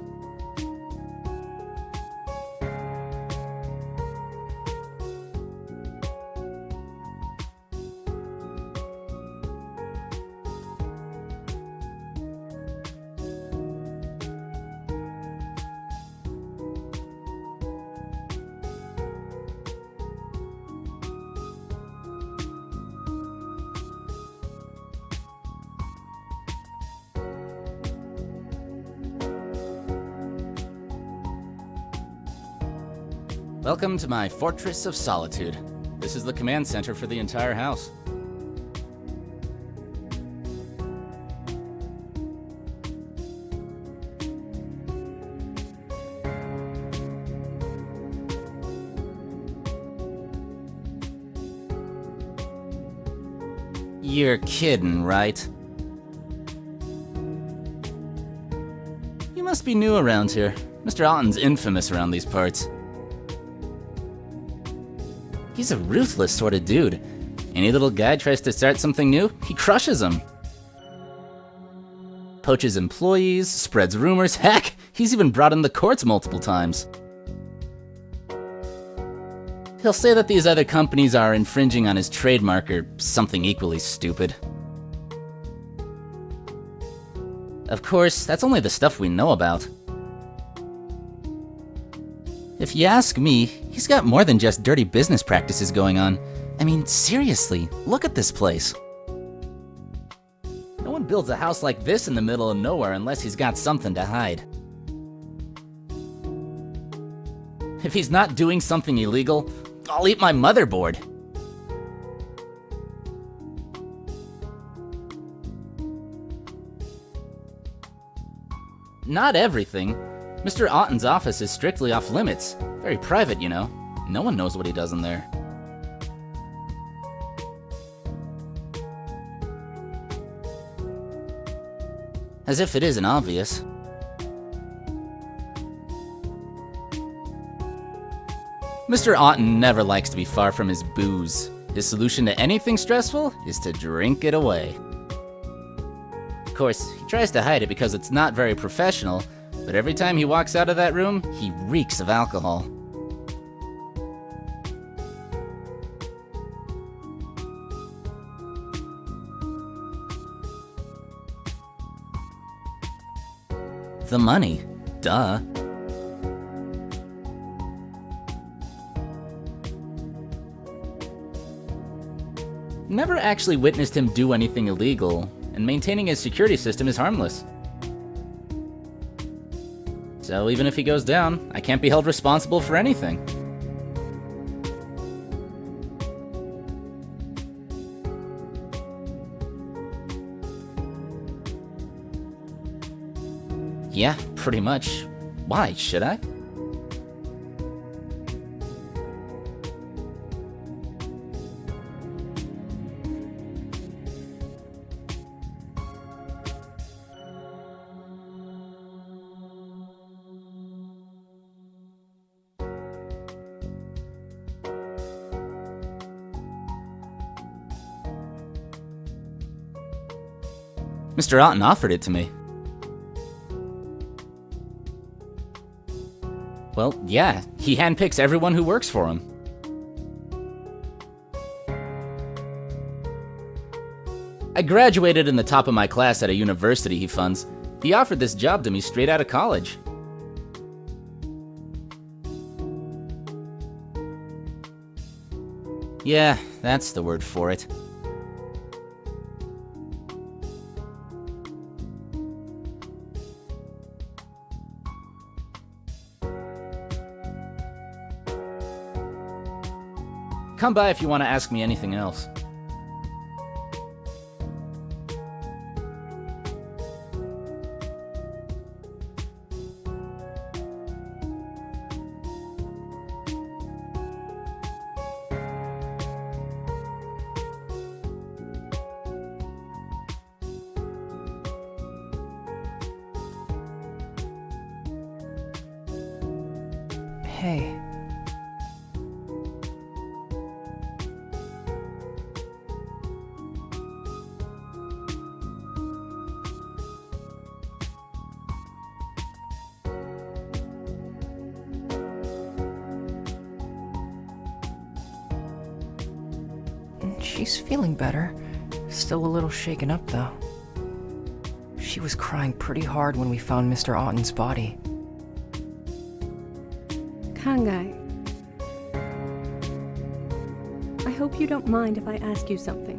Welcome to my Fortress of Solitude. This is the command center for the entire house. You're kidding, right? You must be new around here. Mr. Otten's infamous around these parts. He's a ruthless sort of dude. Any little guy tries to start something new, he crushes him. Poaches employees, spreads rumors, heck, he's even brought in the courts multiple times. He'll say that these other companies are infringing on his trademark or something equally stupid. Of course, that's only the stuff we know about. If you ask me, he's got more than just dirty business practices going on. I mean, seriously, look at this place. No one builds a house like this in the middle of nowhere unless he's got something to hide. If he's not doing something illegal, I'll eat my motherboard. Not everything. Mr. Otten's office is strictly off limits. Very private, you know. No one knows what he does in there. As if it isn't obvious. Mr. Otten never likes to be far from his booze. His solution to anything stressful is to drink it away. Of course, he tries to hide it because it's not very professional, but every time he walks out of that room, he reeks of alcohol. The money. Duh. never actually witnessed him do anything illegal, and maintaining his security system is harmless. So even if he goes down, I can't be held responsible for anything. Yeah, pretty much. Why, should I? Mr. Otten offered it to me. Well, yeah, he handpicks everyone who works for him. I graduated in the top of my class at a university he funds. He offered this job to me straight out of college. Yeah, that's the word for it. Come by if you want to ask me anything else. Hey. She's feeling better. Still a little shaken up, though. She was crying pretty hard when we found Mr. Otten's body. Kangai, I hope you don't mind if I ask you something.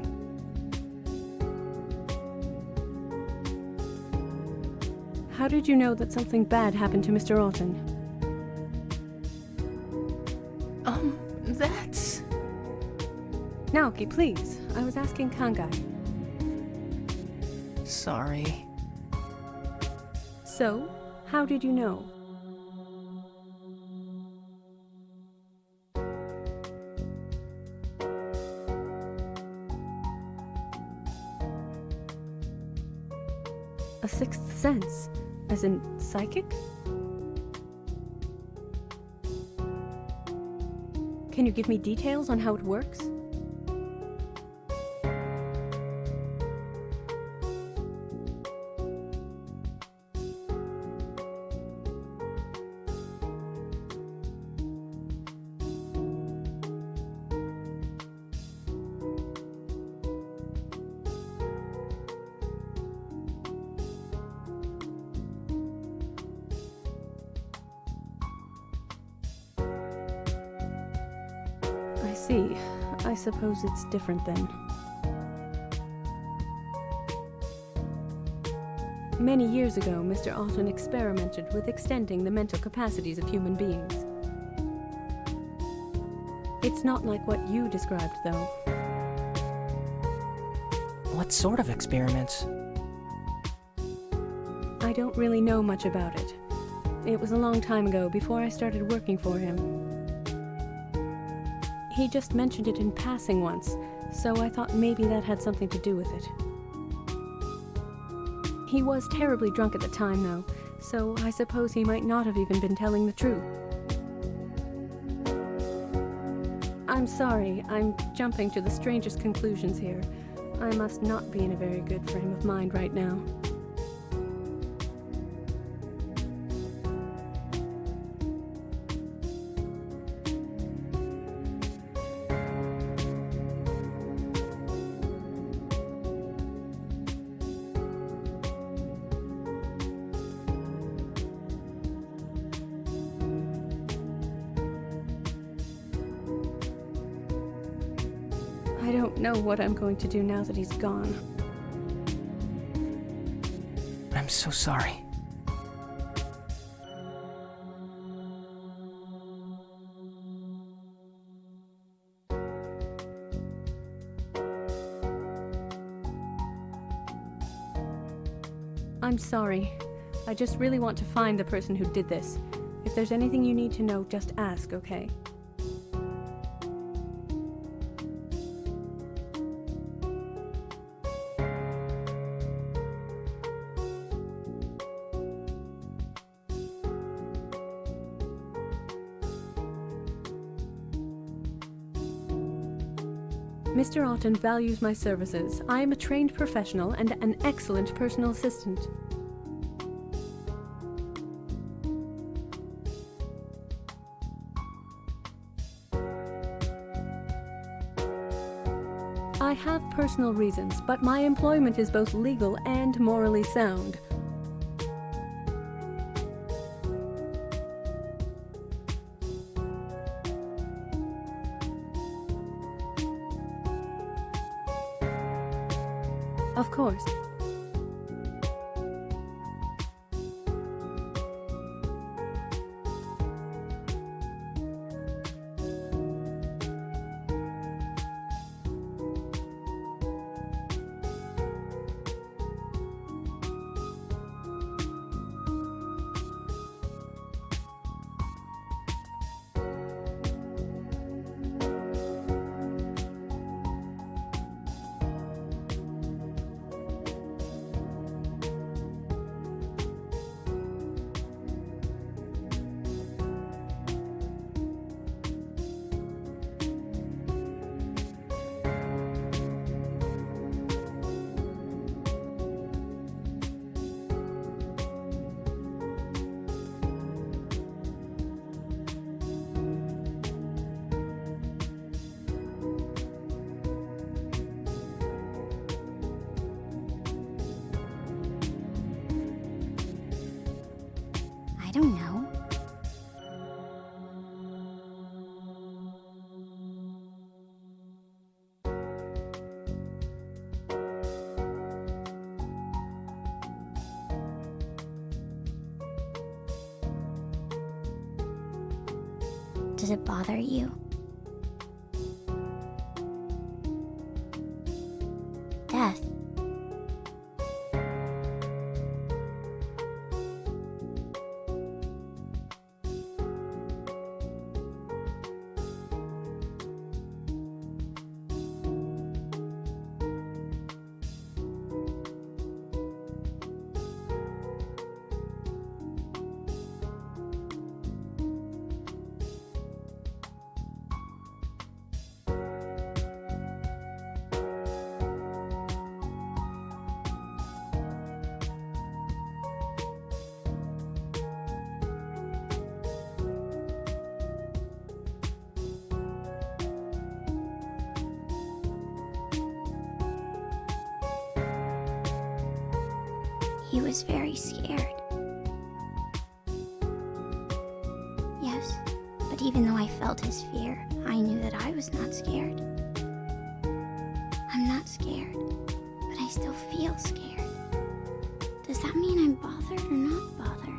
How did you know that something bad happened to Mr. Otten? That's... Naoki, please. I was asking Kangai. Sorry. So, how did you know? A sixth sense? As in psychic? Can you give me details on how it works? I see. I suppose it's different then. Many years ago, Mr. Otten experimented with extending the mental capacities of human beings. It's not like what you described, though. What sort of experiments? I don't really know much about it. It was a long time ago, before I started working for him. He just mentioned it in passing once, so I thought maybe that had something to do with it. He was terribly drunk at the time, though, so I suppose he might not have even been telling the truth. I'm sorry, I'm jumping to the strangest conclusions here. I must not be in a very good frame of mind right now. I I don't know what I'm going to do now that he's gone. I'm so sorry. I'm sorry. I just really want to find the person who did this. If there's anything you need to know, just ask, okay? Mr. Otten values my services. I am a trained professional and an excellent personal assistant. I have personal reasons, but my employment is both legal and morally sound. Of course. I don't know. Does it bother you? Death. He was very scared. Yes, but even though I felt his fear, I knew that I was not scared. I'm not scared, but I still feel scared. Does that mean I'm bothered or not bothered?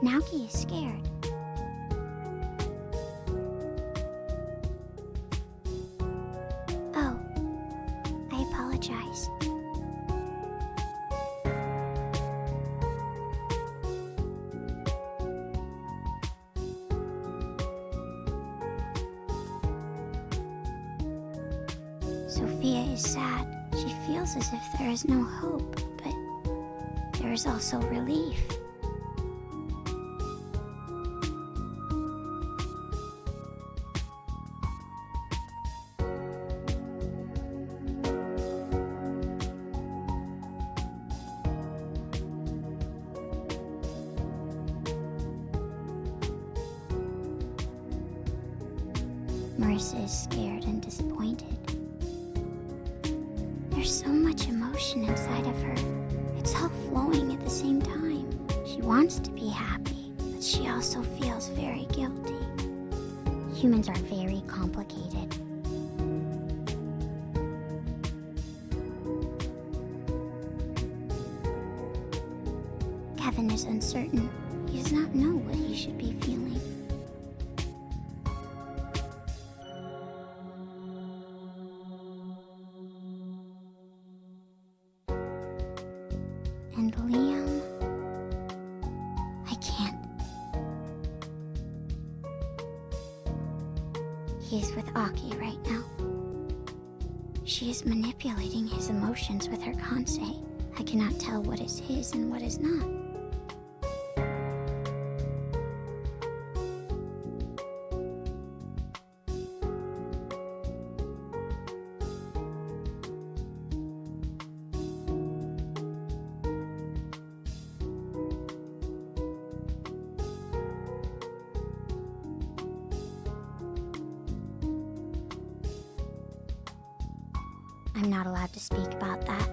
Naoki is scared. Oh, I apologize. Sophia is sad. She feels as if there is no hope, but there is also relief. Marissa is scared and disappointed. There's so much emotion inside of her. It's all flowing at the same time. She wants to be happy, but she also feels very guilty. Humans are very complicated. Kevin is uncertain. He does not know what he should be feeling. And Liam... I can't. He's with Aki right now. She is manipulating his emotions with her Kansei. I cannot tell what is his and what is not. I'm not allowed to speak about that.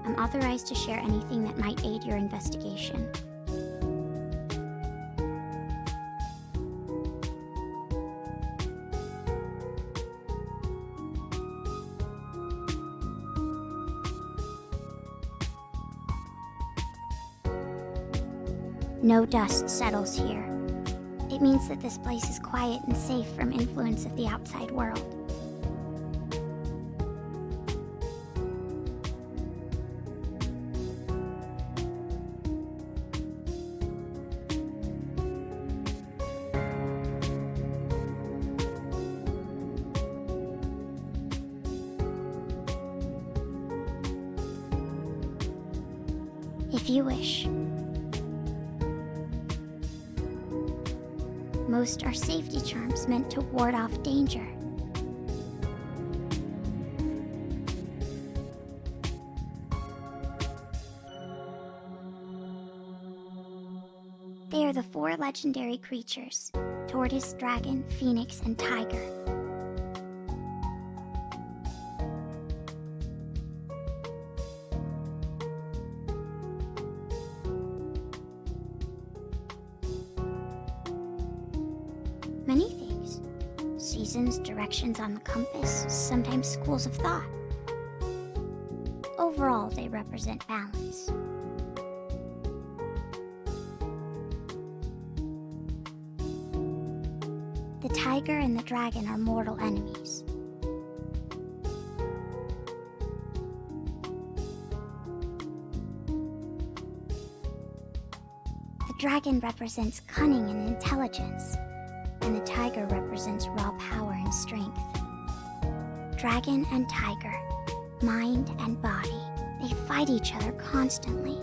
I'm authorized to share anything that might aid your investigation. No dust settles here. It means that this place is quiet and safe from influence of the outside world. If you wish. Most are safety charms meant to ward off danger. They are the 4 legendary creatures: tortoise, dragon, phoenix, and tiger. Many things. Seasons, directions on the compass, sometimes schools of thought. Overall, they represent balance. The tiger and the dragon are mortal enemies. The dragon represents cunning and intelligence, and the tiger represents raw power and strength. Dragon and tiger, mind and body, they fight each other constantly,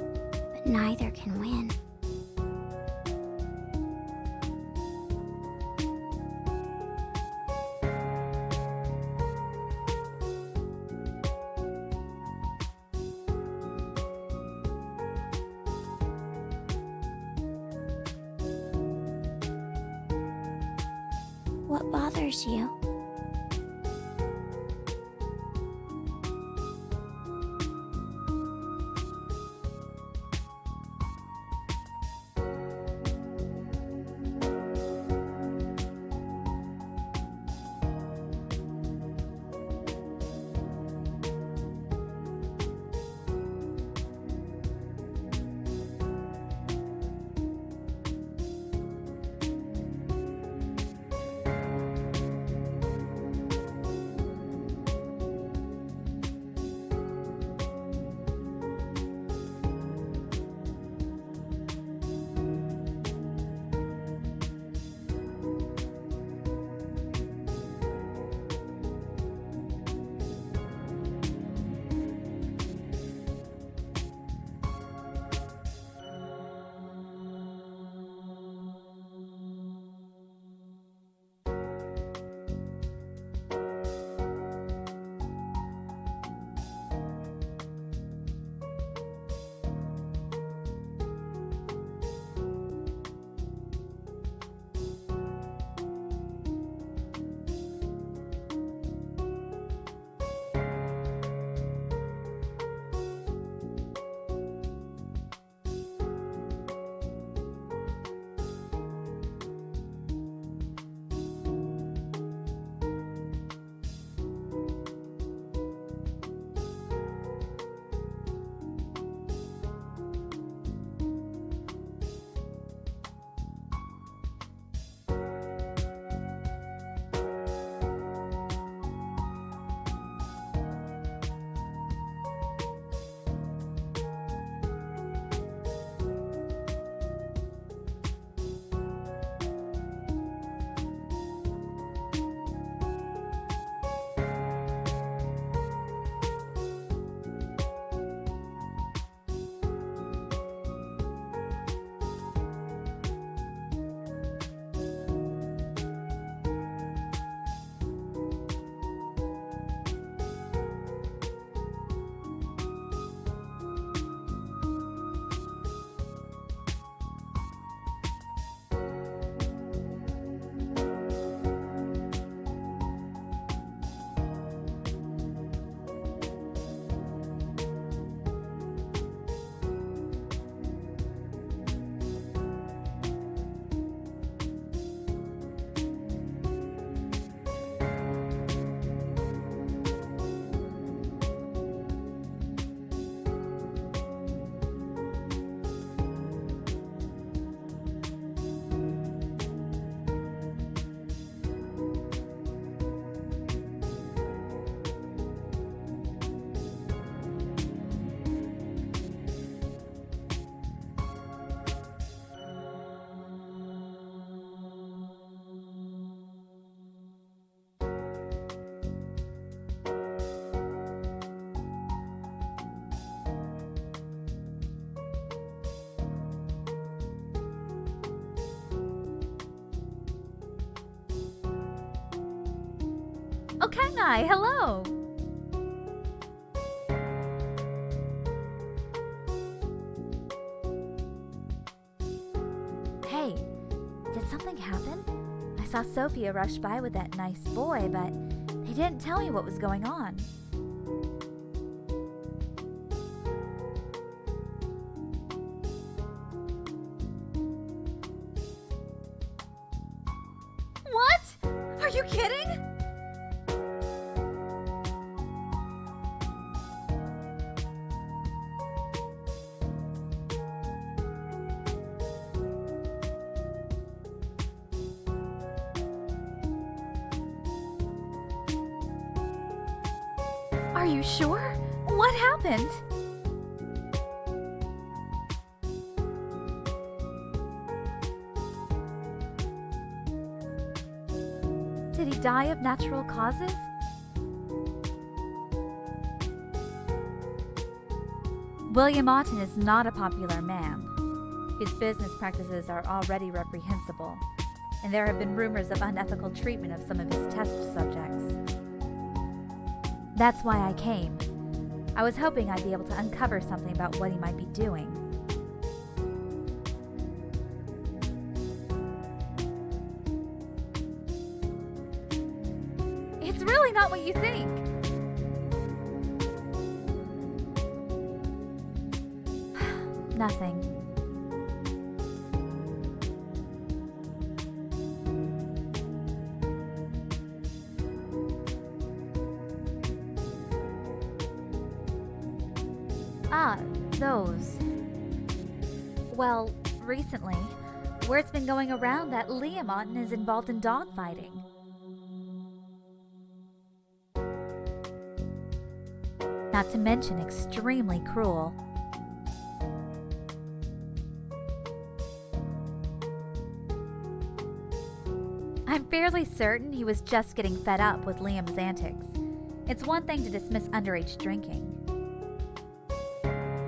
but neither can win. What bothers you? Oh, Kangai, hello! Hey, did something happen? I saw Sophia rush by with that nice boy, but they didn't tell me what was going on. What? Are you kidding? Are you sure? What happened? Did he die of natural causes? William Otten is not a popular man. His business practices are already reprehensible, and there have been rumors of unethical treatment of some of his test subjects. That's why I came. I was hoping I'd be able to uncover something about what he might be doing. It's really not what you think. Nothing. Ah, those. Well, recently, word's been going around that Liam Otten is involved in dogfighting. Not to mention extremely cruel. I'm fairly certain he was just getting fed up with Liam's antics. It's one thing to dismiss underage drinking,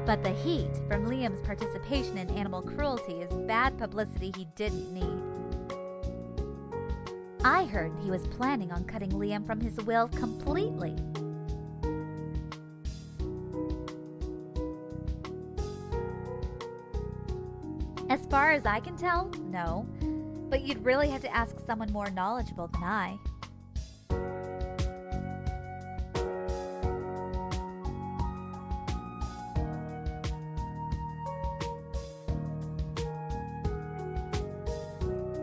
but the heat from Liam's participation in animal cruelty is bad publicity he didn't need. I heard he was planning on cutting Liam from his will completely. As far as I can tell, no. But you'd really have to ask someone more knowledgeable than I.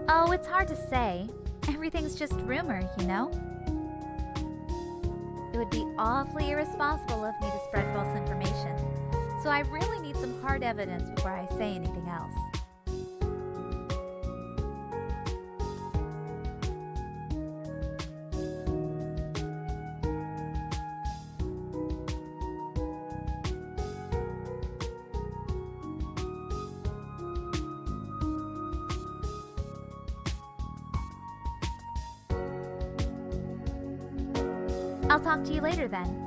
Oh, it's hard to say. Everything's just rumor, you know? It would be awfully irresponsible of me to spread false information, so I really need some hard evidence before I say anything else. I'll talk to you later then.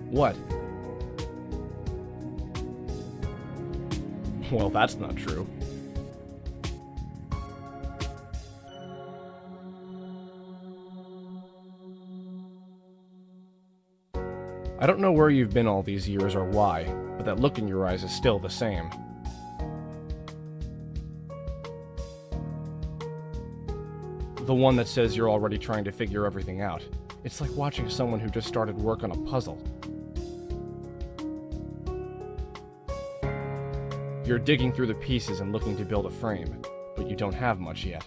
What? Well, that's not true. I don't know where you've been all these years or why, but that look in your eyes is still the same. The one that says you're already trying to figure everything out. It's like watching someone who just started work on a puzzle. You're digging through the pieces and looking to build a frame, but you don't have much yet.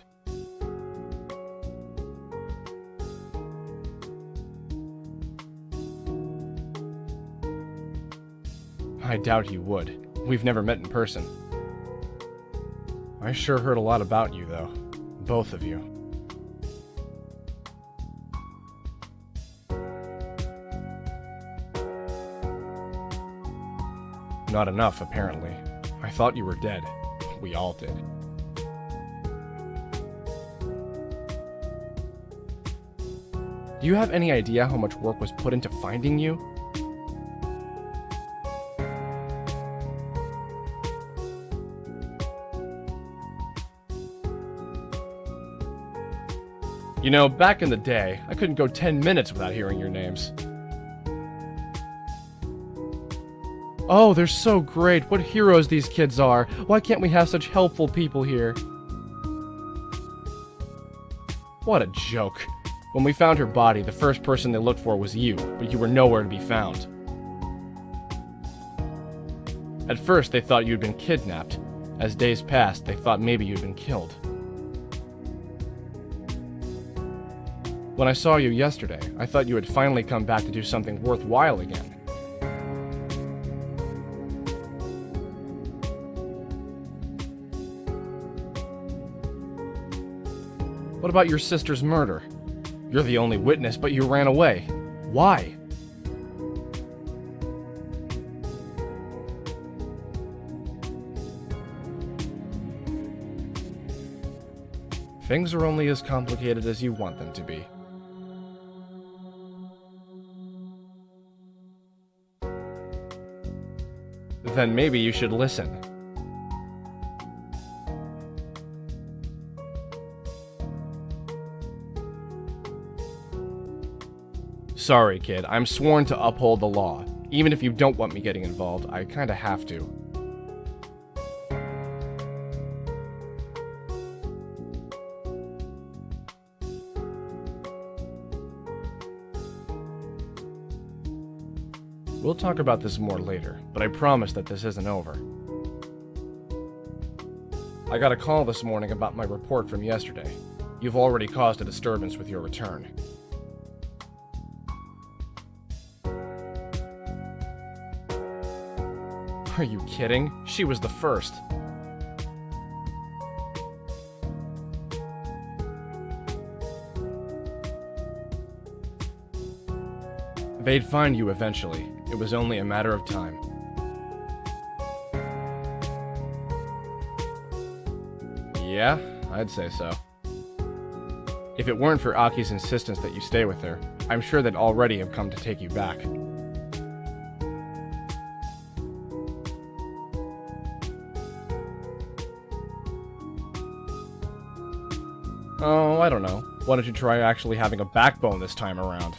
I doubt you would. We've never met in person. I sure heard a lot about you, though. Both of you. Not enough, apparently. I thought you were dead. We all did. Do you have any idea how much work was put into finding you? You know, back in the day, I couldn't go 10 minutes without hearing your names. Oh, they're so great. What heroes these kids are. Why can't we have such helpful people here? What a joke. When we found her body, the first person they looked for was you, but you were nowhere to be found. At first, they thought you had been kidnapped. As days passed, they thought maybe you had been killed. When I saw you yesterday, I thought you had finally come back to do something worthwhile again. What about your sister's murder? You're the only witness, but you ran away. Why? Things are only as complicated as you want them to be. Then maybe you should listen. Sorry, kid. I'm sworn to uphold the law. Even if you don't want me getting involved, I kinda have to. We'll talk about this more later, but I promise that this isn't over. I got a call this morning about my report from yesterday. You've already caused a disturbance with your return. Are you kidding? She was the first. They'd find you eventually. It was only a matter of time. Yeah, I'd say so. If it weren't for Aki's insistence that you stay with her, I'm sure they'd already have come to take you back. Oh, I don't know. Why don't you try actually having a backbone this time around?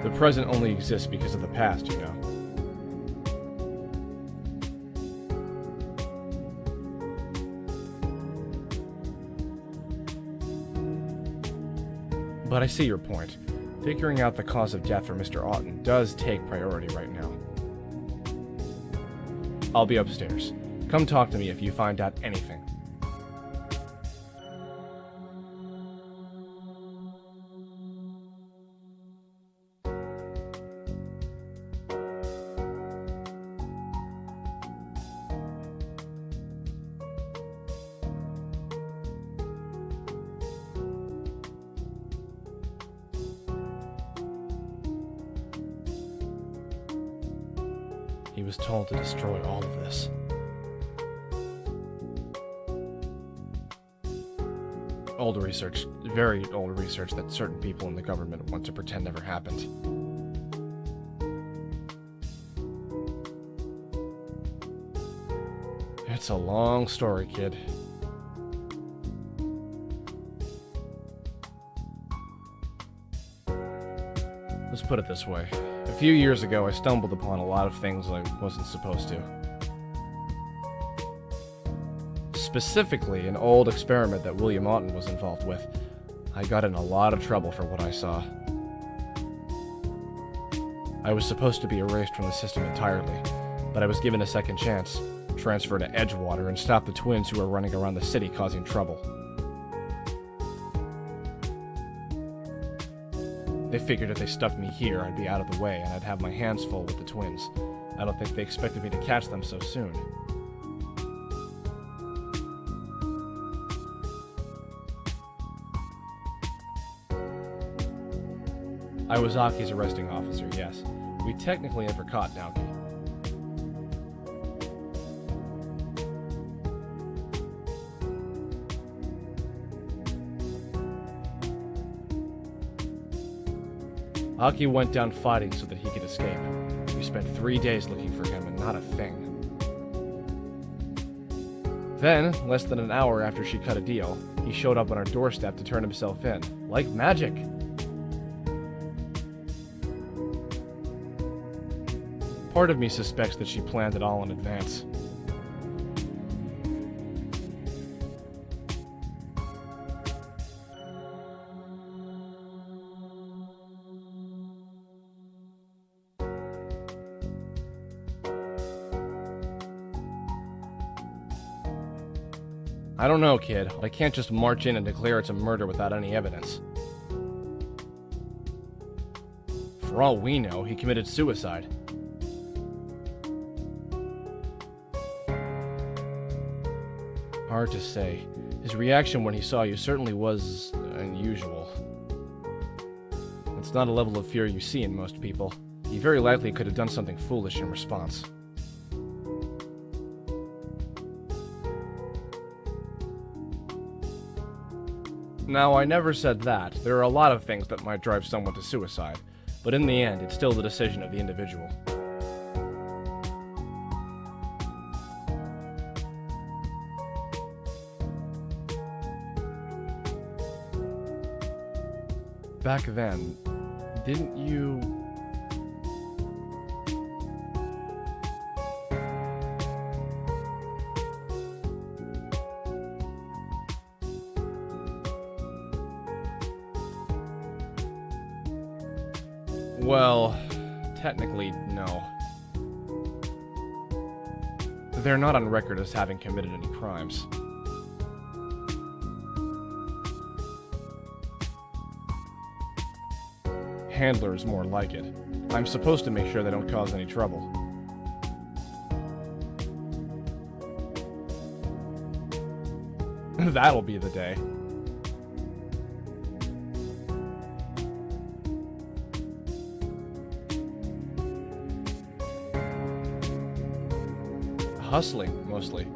The present only exists because of the past, you know. But I see your point. Figuring out the cause of death for Mr. Auten does take priority right now. I'll be upstairs. Come talk to me if you find out anything. He was told to destroy all of this. Old research, very old research that certain people in the government want to pretend never happened. It's a long story, kid. Let's put it this way. A few years ago, I stumbled upon a lot of things I wasn't supposed to. Specifically, an old experiment that William Auten was involved with. I got in a lot of trouble for what I saw. I was supposed to be erased from the system entirely, but I was given a second chance, transferred to Edgewater, and stopped the twins who were running around the city causing trouble. They figured if they stuck me here, I'd be out of the way and I'd have my hands full with the twins. I don't think they expected me to catch them so soon. I was Aki's arresting officer, yes. We technically never caught Naoki. Aki went down fighting so that he could escape. We spent 3 days looking for him and not a thing. Then, less than an hour after she cut a deal, he showed up on our doorstep to turn himself in. Like magic! Part of me suspects that she planned it all in advance. I don't know, kid. I can't just march in and declare it's a murder without any evidence. For all we know, he committed suicide. Hard to say. His reaction when he saw you certainly was unusual. It's not a level of fear you see in most people. He very likely could have done something foolish in response. Now, I never said that. There are a lot of things that might drive someone to suicide, but in the end, it's still the decision of the individual. Back then, didn't you... Well, technically, no. They're not on record as having committed any crimes. Handlers more like it. I'm supposed to make sure they don't cause any trouble. That'll be the day. Hustling, mostly.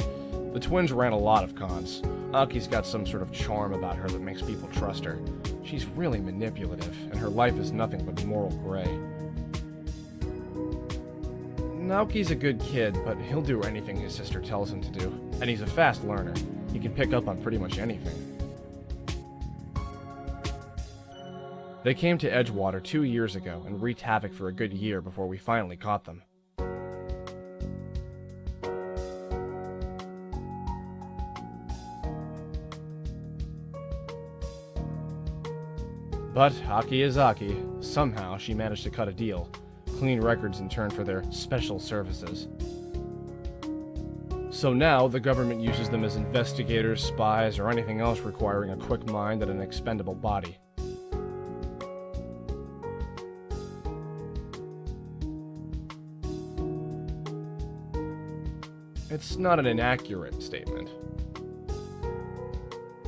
The twins ran a lot of cons. Aki's got some sort of charm about her that makes people trust her. She's really manipulative, and her life is nothing but moral gray. Naoki's a good kid, but he'll do anything his sister tells him to do. And he's a fast learner. He can pick up on pretty much anything. They came to Edgewater 2 years ago and wreaked havoc for a good year before we finally caught them. But Aki is Aki. Somehow, she managed to cut a deal. Clean records in turn for their special services. So now, the government uses them as investigators, spies, or anything else requiring a quick mind and an expendable body. It's not an inaccurate statement.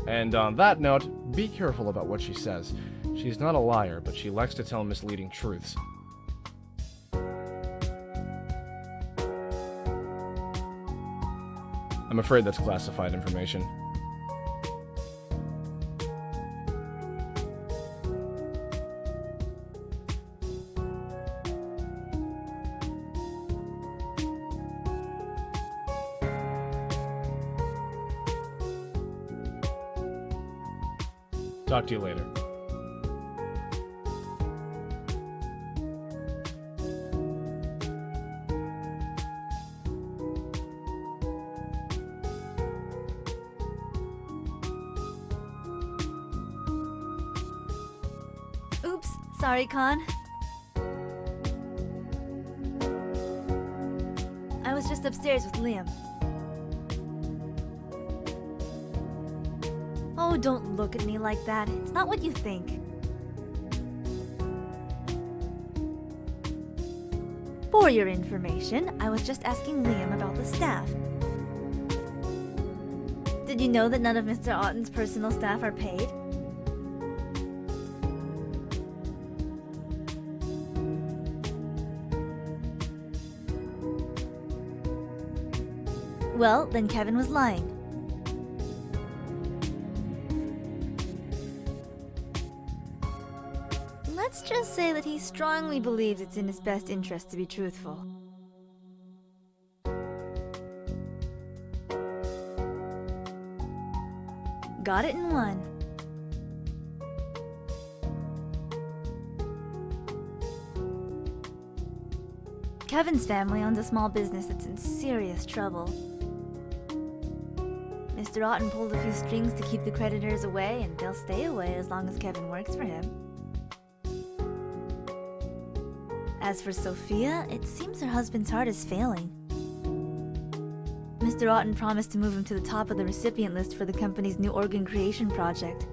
And on that note, be careful about what she says. She's not a liar, but she likes to tell misleading truths. I'm afraid that's classified information. Talk to you later. Oops, sorry, Con. I was just upstairs with Liam. Oh, don't look at me like that. It's not what you think. For your information, I was just asking Liam about the staff. Did you know that none of Mr. Otten's personal staff are paid? Well, then Kevin was lying. Let's just say that he strongly believes it's in his best interest to be truthful. Got it in one. Kevin's family owns a small business that's in serious trouble. Mr. Otten pulled a few strings to keep the creditors away, and they'll stay away as long as Kevin works for him. As for Sophia, it seems her husband's heart is failing. Mr. Otten promised to move him to the top of the recipient list for the company's new organ creation project.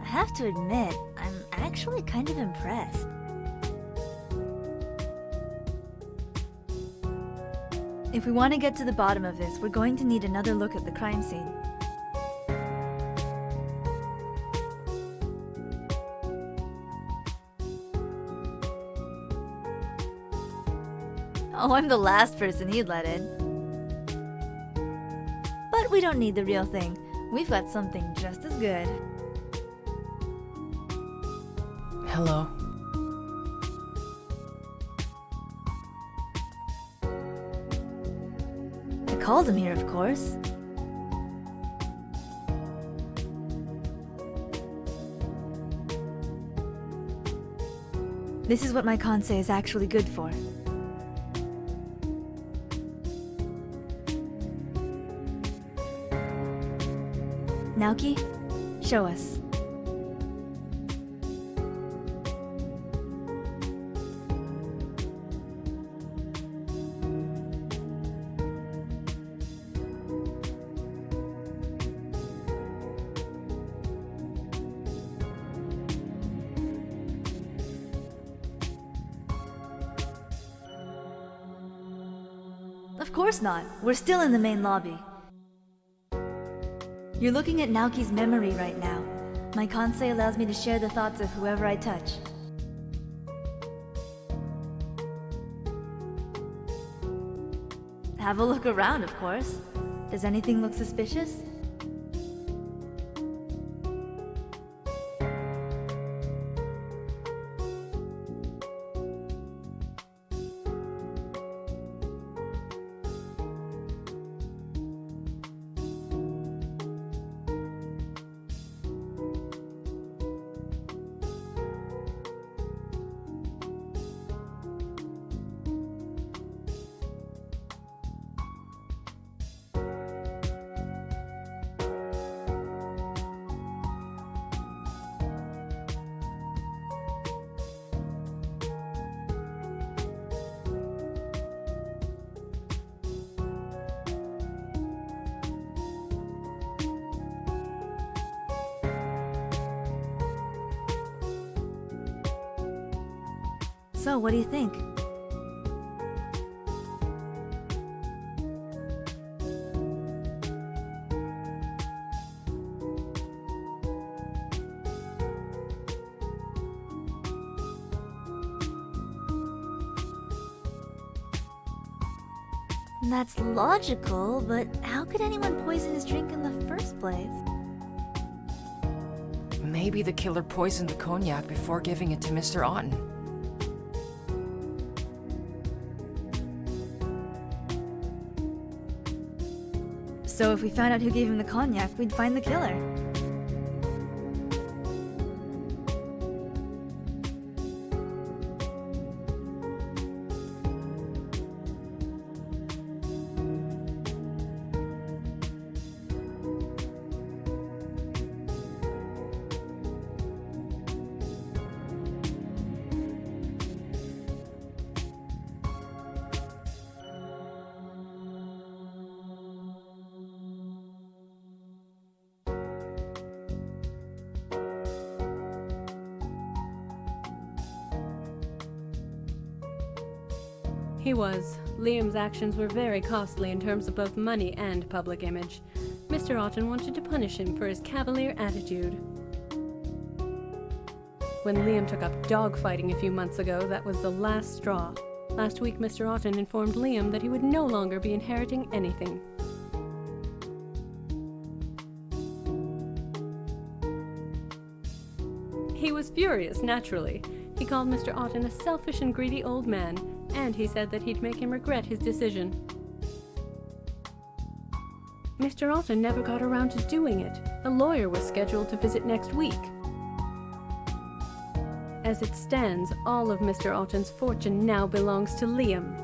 I have to admit, I'm actually kind of impressed. If we want to get to the bottom of this, we're going to need another look at the crime scene. Oh, I'm the last person he'd let in. But we don't need the real thing. We've got something just as good. Hello. I called him here, of course. This is what my Kansei is actually good for. Naoki, show us. Of course not. We're still in the main lobby. You're looking at Naoki's memory right now. My Kansei allows me to share the thoughts of whoever I touch. Have a look around, of course. Does anything look suspicious? So, what do you think? That's logical, but how could anyone poison his drink in the first place? Maybe the killer poisoned the cognac before giving it to Mr. Otten. So if we found out who gave him the cognac, we'd find the killer. He was. Liam's actions were very costly in terms of both money and public image. Mr. Otten wanted to punish him for his cavalier attitude. When Liam took up dogfighting a few months ago, that was the last straw. Last week, Mr. Otten informed Liam that he would no longer be inheriting anything. He was furious, naturally. He called Mr. Otten a selfish and greedy old man, and he said that he'd make him regret his decision. Mr. Otten never got around to doing it. A lawyer was scheduled to visit next week. As it stands, all of Mr. Otten's fortune now belongs to Liam.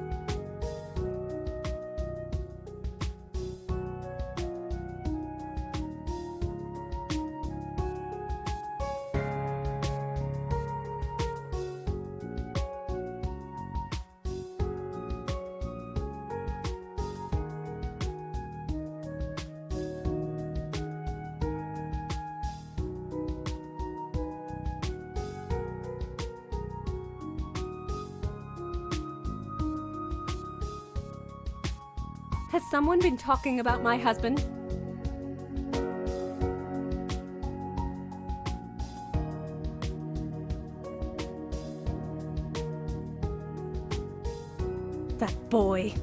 Has someone been talking about my husband? That boy.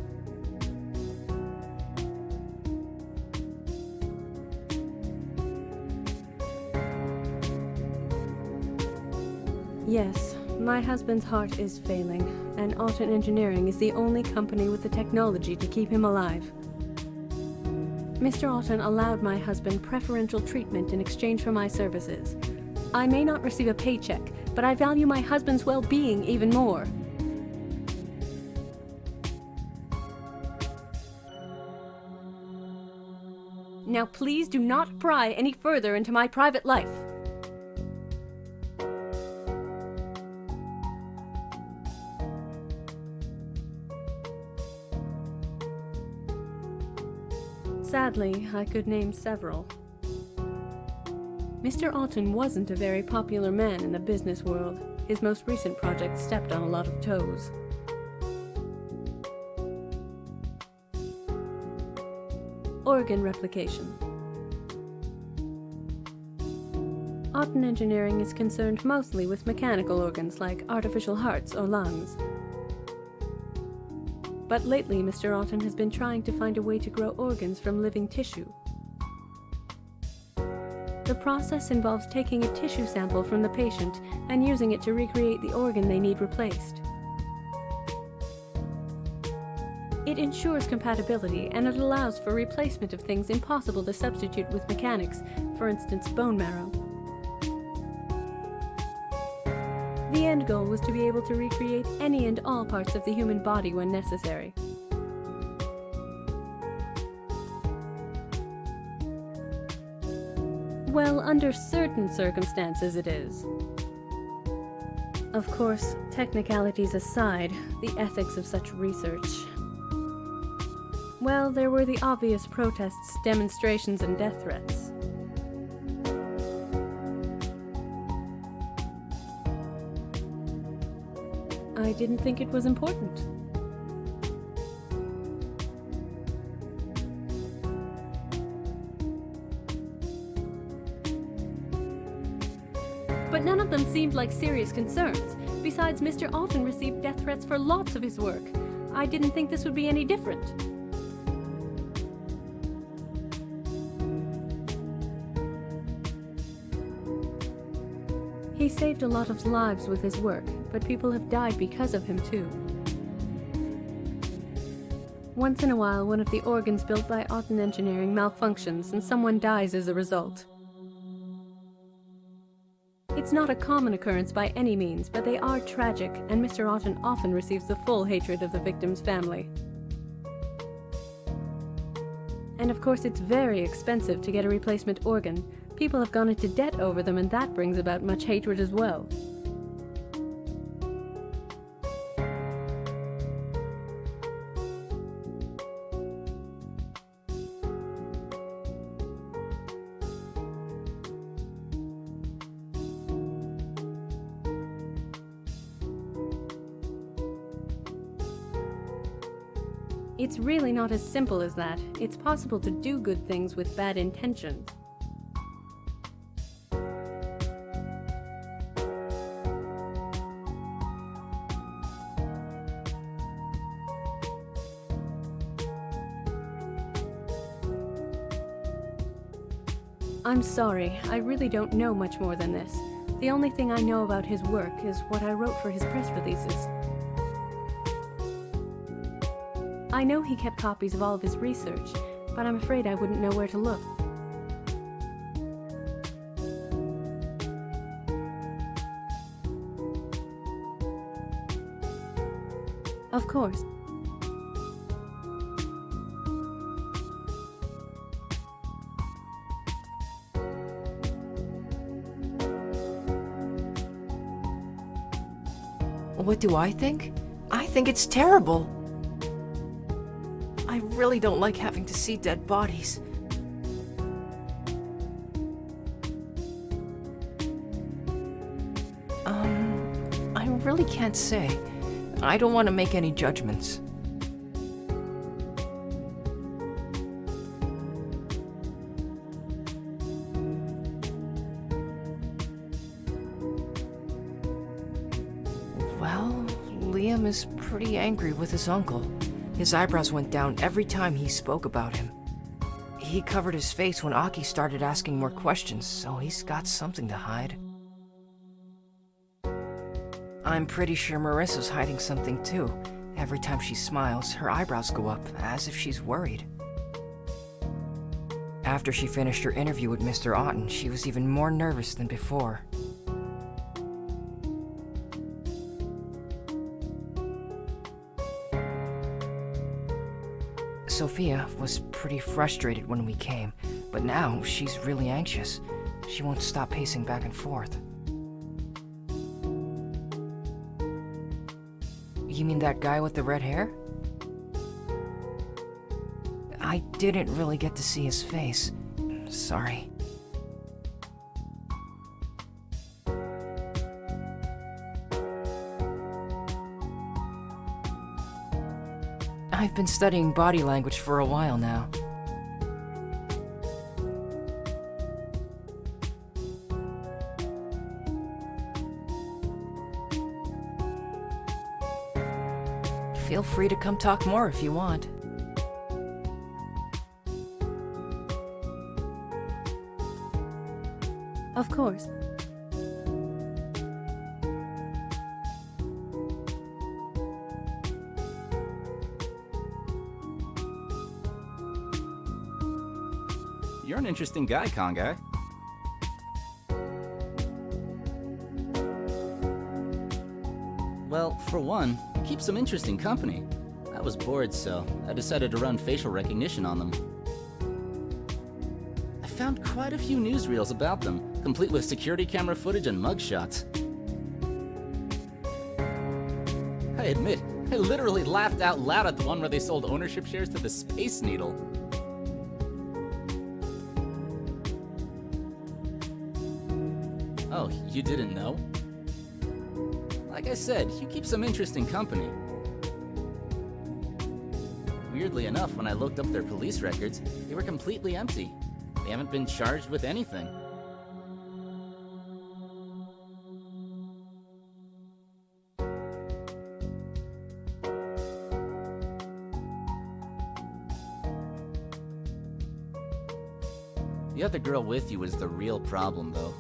Yes, my husband's heart is failing, and Otten Engineering is the only company with the technology to keep him alive. Mr. Otten allowed my husband preferential treatment in exchange for my services. I may not receive a paycheck, but I value my husband's well-being even more. Now please do not pry any further into my private life. Sadly, I could name several. Mr. Otten wasn't a very popular man in the business world. His most recent project stepped on a lot of toes. Organ replication. Otten Engineering is concerned mostly with mechanical organs like artificial hearts or lungs. But lately, Mr. Otten has been trying to find a way to grow organs from living tissue. The process involves taking a tissue sample from the patient and using it to recreate the organ they need replaced. It ensures compatibility, and it allows for replacement of things impossible to substitute with mechanics, for instance, bone marrow. The end goal was to be able to recreate any and all parts of the human body when necessary. Well, under certain circumstances it is. Of course, technicalities aside, the ethics of such research. Well, there were the obvious protests, demonstrations, and death threats. I didn't think it was important. But none of them seemed like serious concerns. Besides, Mr. Otten received death threats for lots of his work. I didn't think this would be any different. He saved a lot of lives with his work, but people have died because of him too. Once in a while, one of the organs built by Otten Engineering malfunctions and someone dies as a result. It's not a common occurrence by any means, but they are tragic, and Mr. Otten often receives the full hatred of the victim's family. And of course, it's very expensive to get a replacement organ. People have gone into debt over them, and that brings about much hatred as well. It's really not as simple as that. It's possible to do good things with bad intentions. I'm sorry, I really don't know much more than this. The only thing I know about his work is what I wrote for his press releases. I know he kept copies of all of his research, but I'm afraid I wouldn't know where to look. Of course. What do I think? I think it's terrible. I really don't like having to see dead bodies. I really can't say. I don't want to make any judgments. Well, Liam is pretty angry with his uncle. His eyebrows went down every time he spoke about him. He covered his face when Aki started asking more questions, so he's got something to hide. I'm pretty sure Marissa's hiding something too. Every time she smiles, her eyebrows go up, as if she's worried. After she finished her interview with Mr. Otten, she was even more nervous than before. Sophia was pretty frustrated when we came, but now she's really anxious. She won't stop pacing back and forth. You mean that guy with the red hair? I didn't really get to see his face. Sorry. I've been studying body language for a while now. Feel free to come talk more if you want. Of course. You're an interesting guy, Kongai. Well, for one, you keep some interesting company. I was bored, so I decided to run facial recognition on them. I found quite a few newsreels about them, complete with security camera footage and mugshots. I admit, I literally laughed out loud at the one where they sold ownership shares to the Space Needle. Oh, you didn't know? Like I said, you keep some interesting company. Weirdly enough, when I looked up their police records, they were completely empty. They haven't been charged with anything. The other girl with you is the real problem, though.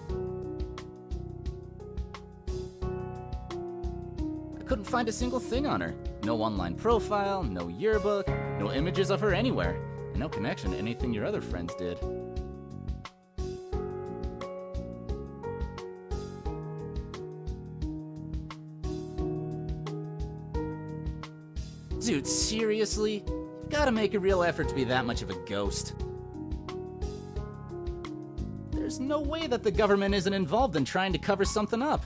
I couldn't find a single thing on her. No online profile, no yearbook, no images of her anywhere, and no connection to anything your other friends did. Dude, seriously? You've gotta make a real effort to be that much of a ghost. There's no way that the government isn't involved in trying to cover something up.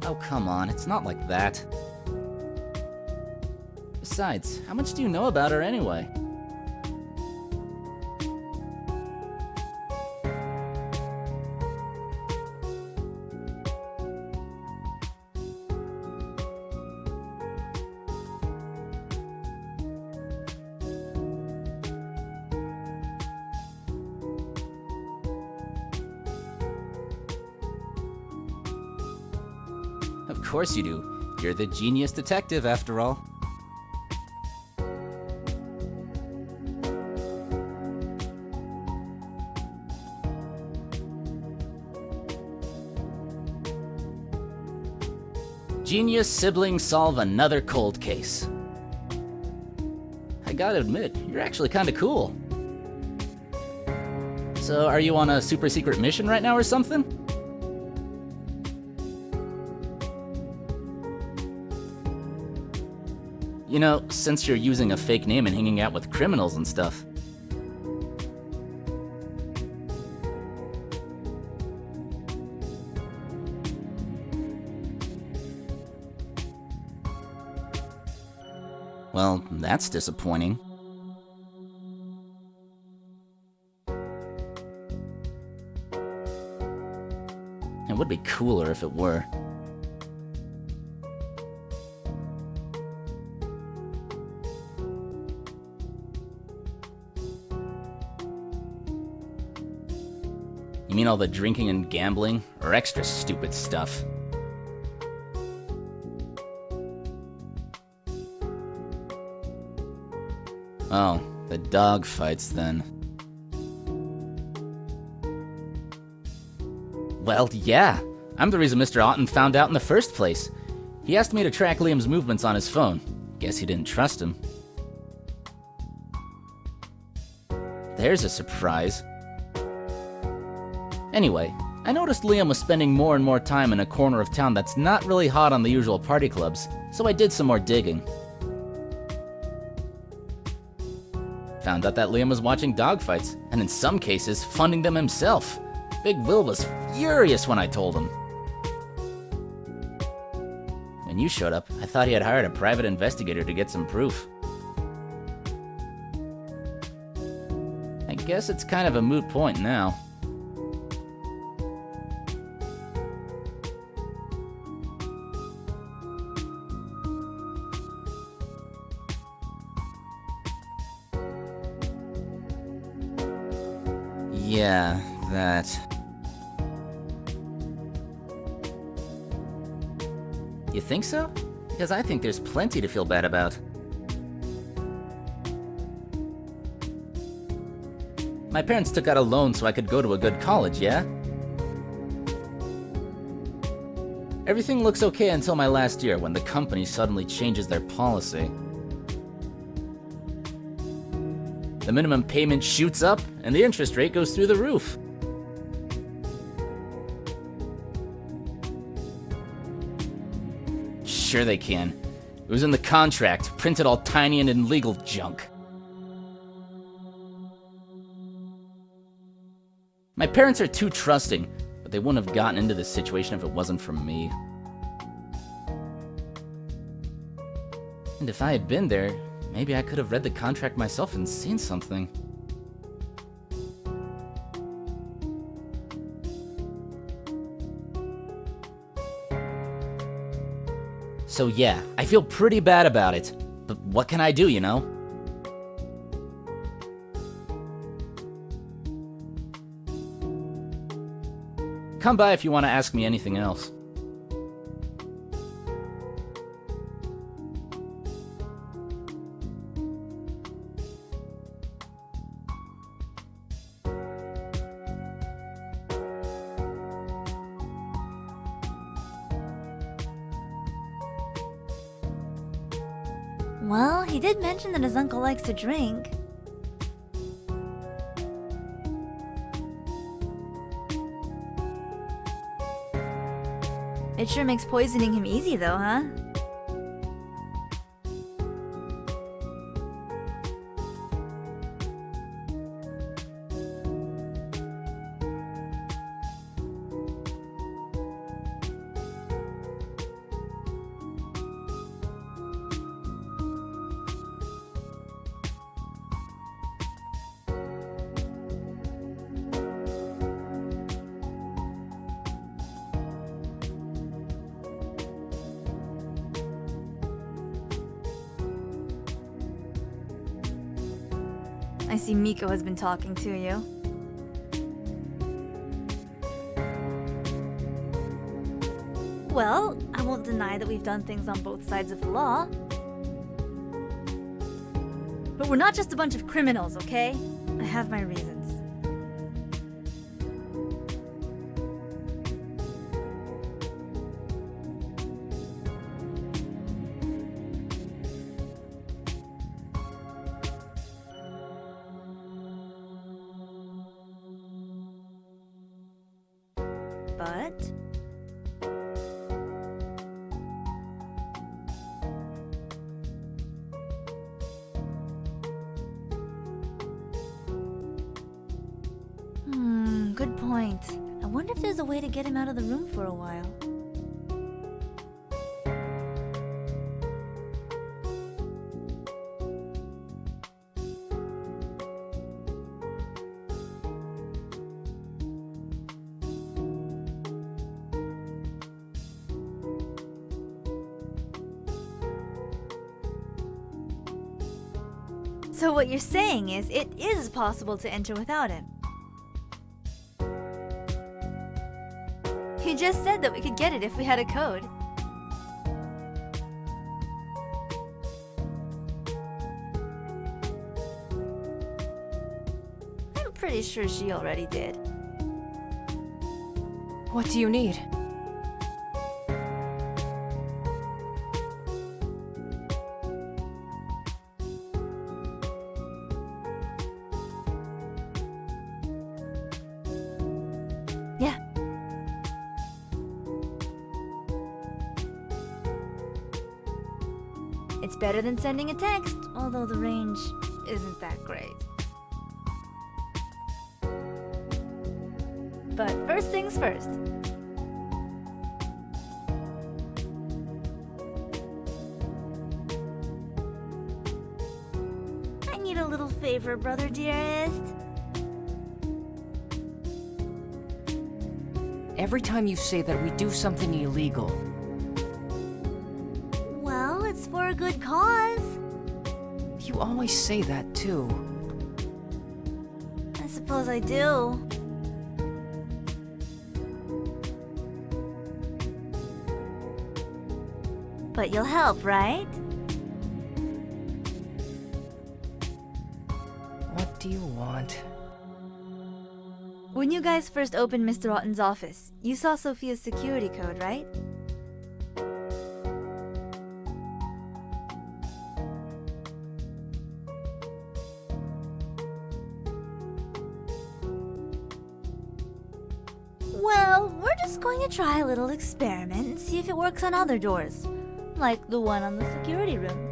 Oh, come on, it's not like that. Besides, how much do you know about her anyway? course you do. You're the genius detective, after all. Genius siblings solve another cold case. I gotta admit, you're actually kinda cool. So, are you on a super secret mission right now or something? You know, since you're using a fake name and hanging out with criminals and stuff. Well, that's disappointing. It would be cooler if it were. You mean all the drinking and gambling, or extra stupid stuff? Oh, the dog fights then. Well, yeah. I'm the reason Mr. Otten found out in the first place. He asked me to track Liam's movements on his phone. Guess he didn't trust him. There's a surprise. Anyway, I noticed Liam was spending more and more time in a corner of town that's not really hot on the usual party clubs, so I did some more digging. Found out that Liam was watching dogfights, and in some cases, funding them himself. Big Will was furious when I told him. When you showed up, I thought he had hired a private investigator to get some proof. I guess it's kind of a moot point now. Yeah, that. You think so? Because I think there's plenty to feel bad about. My parents took out a loan so I could go to a good college, yeah? Everything looks okay until my last year when the company suddenly changes their policy. The minimum payment shoots up, and the interest rate goes through the roof. Sure they can. It was in the contract, printed all tiny and in legal junk. My parents are too trusting, but they wouldn't have gotten into this situation if it wasn't for me. And if I had been there, maybe I could have read the contract myself and seen something. So yeah, I feel pretty bad about it. But what can I do, you know? Come by if you want to ask me anything else. Well, he did mention that his uncle likes to drink. It sure makes poisoning him easy though, huh? I see Miko has been talking to you. Well, I won't deny that we've done things on both sides of the law. But we're not just a bunch of criminals, okay? I have my reasons. But good point. I wonder if there's a way to get him out of the room for a while. So what you're saying is, it is possible to enter without him. You just said that we could get it if we had a code. I'm pretty sure she already did. What do you need? Yeah. It's better than sending a text, although the range isn't that great. But first things first. I need a little favor, brother dearest. Every time you say that we do something illegal, Well, it's for a good cause. you always say that too. I suppose I do. But you'll help, right? What do you want? When you guys first opened Mr. Otten's office, you saw Sophia's security code, right? Well, we're just going to try a little experiment and see if it works on other doors, like the one on the security room.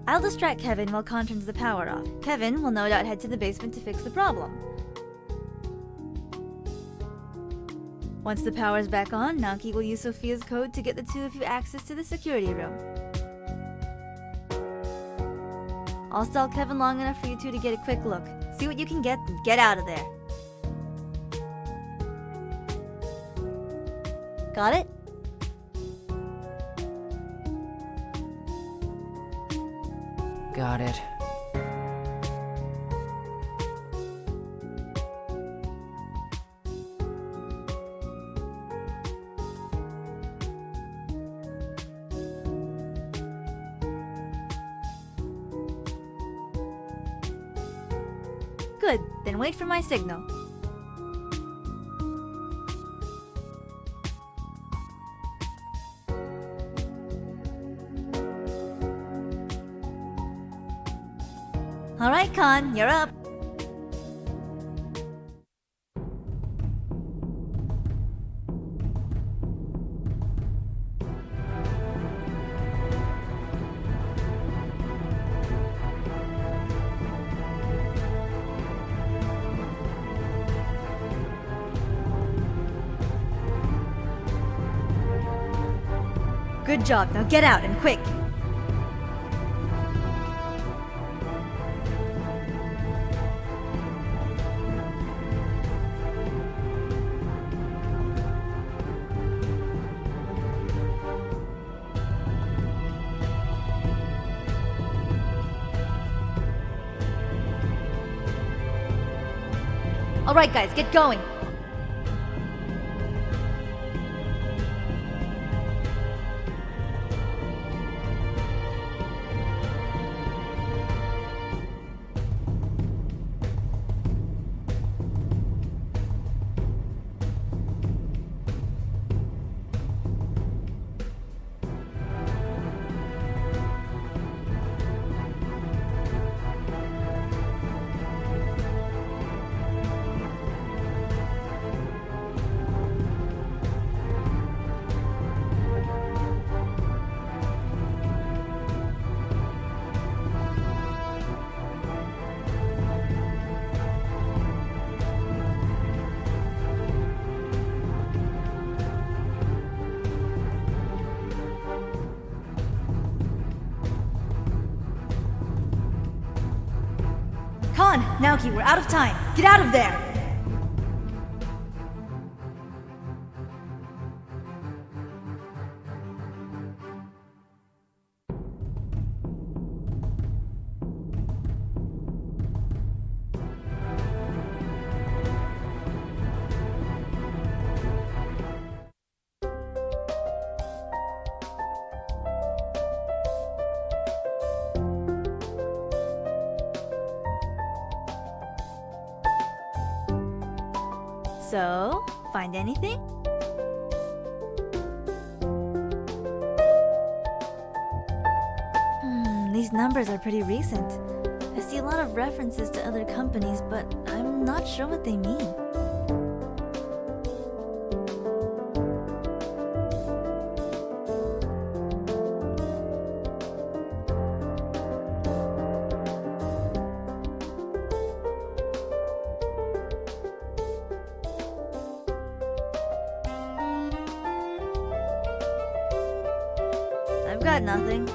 I'll distract Kevin while Con turns the power off. Kevin will no doubt head to the basement to fix the problem. Once the power's back on, Naoki will use Sophia's code to get the two of you access to the security room. I'll stall Kevin long enough for you two to get a quick look. See what you can get and get out of there. Got it? Got it. Good, then wait for my signal. Alright, Con, you're up. Good job, now get out and quick. Alright guys, get going! Con, Naoki, we're out of time. Get out of there! So, find anything? These numbers are pretty recent. I see a lot of references to other companies, but I'm not sure what they mean. I've got nothing.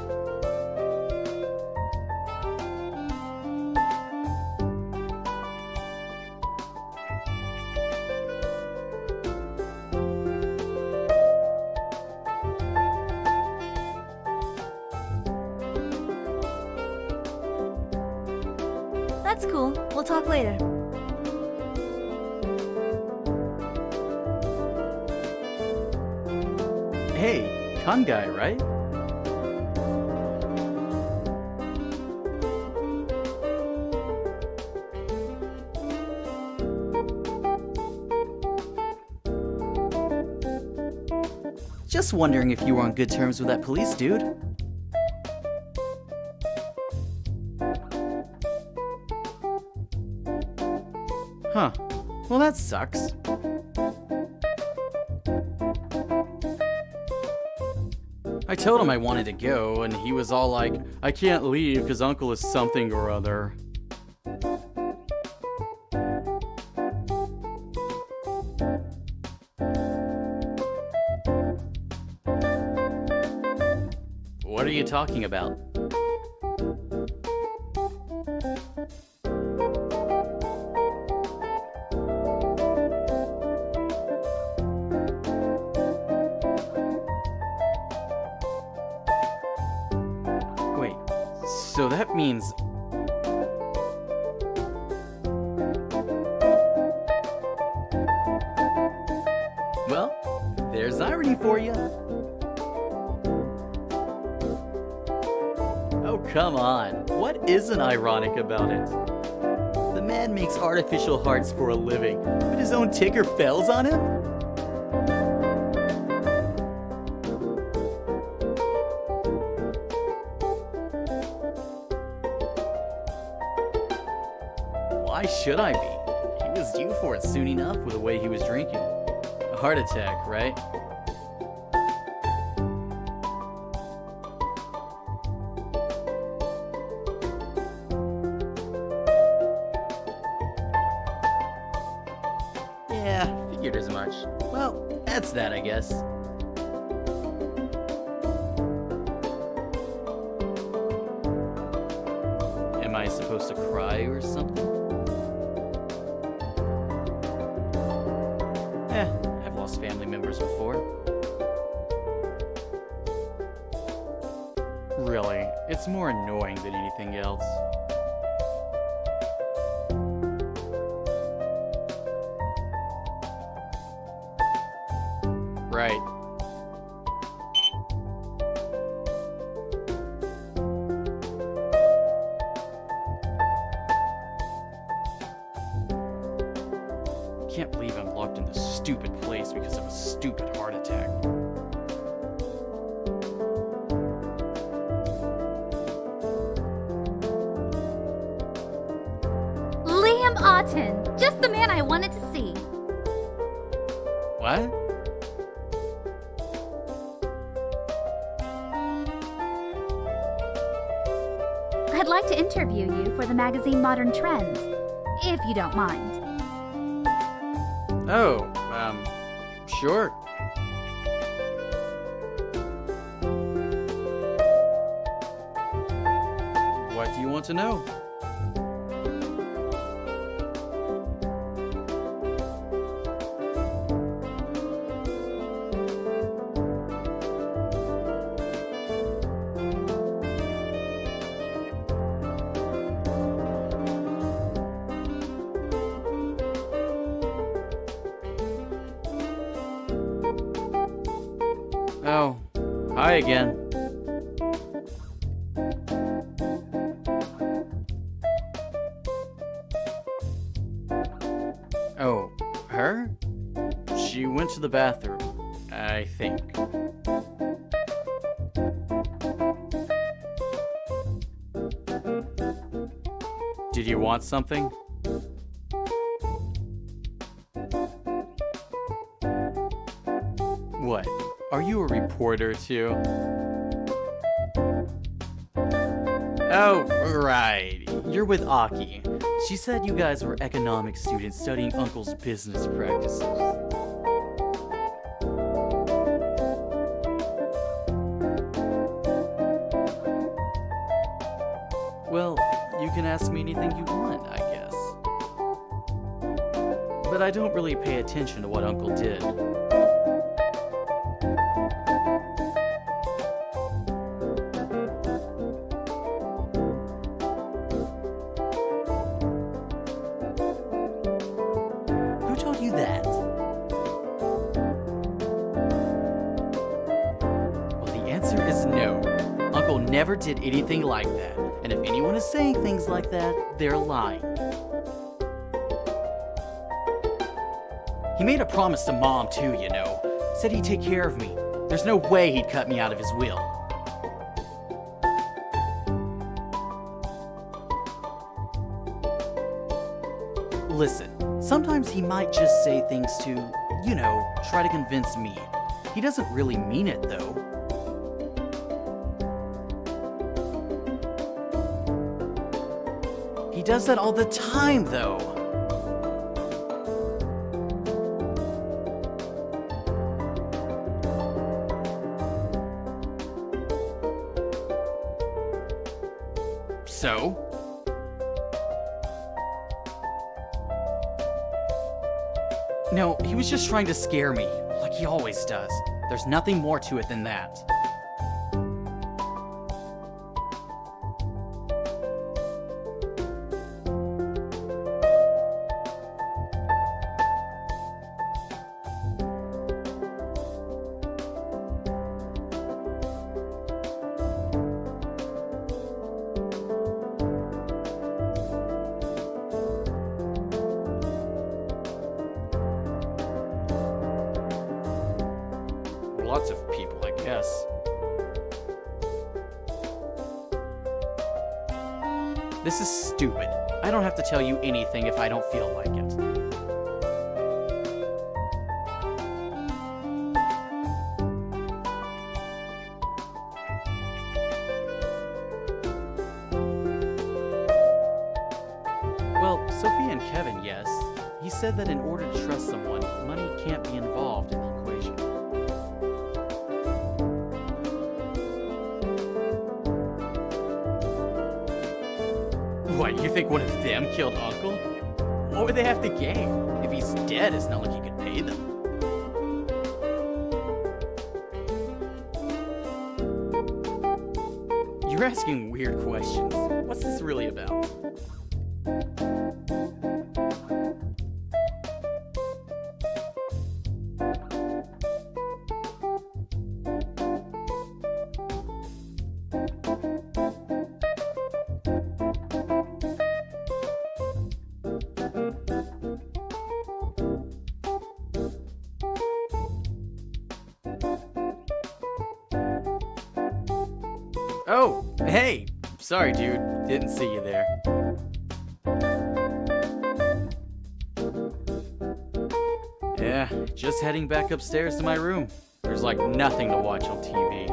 That's cool. We'll talk later. Hey, con guy, right? Just wondering if you were on good terms with that police dude. Huh. Well, that sucks. I told him I wanted to go, and he was all like, I can't leave because Uncle is something or other. What are you talking about? Wait, so that means... Well, there's irony for you. Oh, come on. What isn't ironic about it? The man makes artificial hearts for a living, but his own ticker fails on him? Why should I be? He was due for it soon enough with the way he was drinking. A heart attack, right? Yeah, figured as much. Well, that's that, I guess. Am I supposed to cry or something? I've lost family members before. Really, it's more annoying than anything else. right. Can't believe I'm locked in this stupid place because of a stupid heart attack. Liam Otten, just the man I wanted to see. What? I'd like to interview you for the magazine Modern Trends, if you don't mind. Oh, sure. What do you want to know? Oh, hi again. Oh, her? She went to the bathroom, I think. Did you want something? What? Are you a reporter too? Oh, right. You're with Aki. She said you guys were economics students studying Uncle's business practices. Well, you can ask me anything you want, I guess. But I don't really pay attention to what Uncle did. Who told you that? Well, the answer is no. Uncle never did anything like that. And if anyone is saying things like that, they're lying. He made a promise to Mom too, you know. Said he'd take care of me. There's no way he'd cut me out of his will. Listen, sometimes he might just say things to, you know, try to convince me. He doesn't really mean it though. He does that all the time though. So? No, he was just trying to scare me, like he always does. There's nothing more to it than that. Lots of people, I guess. This is stupid. I don't have to tell you anything if I don't feel like it. Well, Sophia and Kevin, yes. He said that in order to trust someone, money can't be involved in the equation. What, you think one of them killed Uncle? What would they have to gain? If he's dead, it's not like he could pay them. You're asking weird questions. What's this really about? Oh, hey! Sorry, dude. Didn't see you there. Yeah, just heading back upstairs to my room. There's like nothing to watch on TV.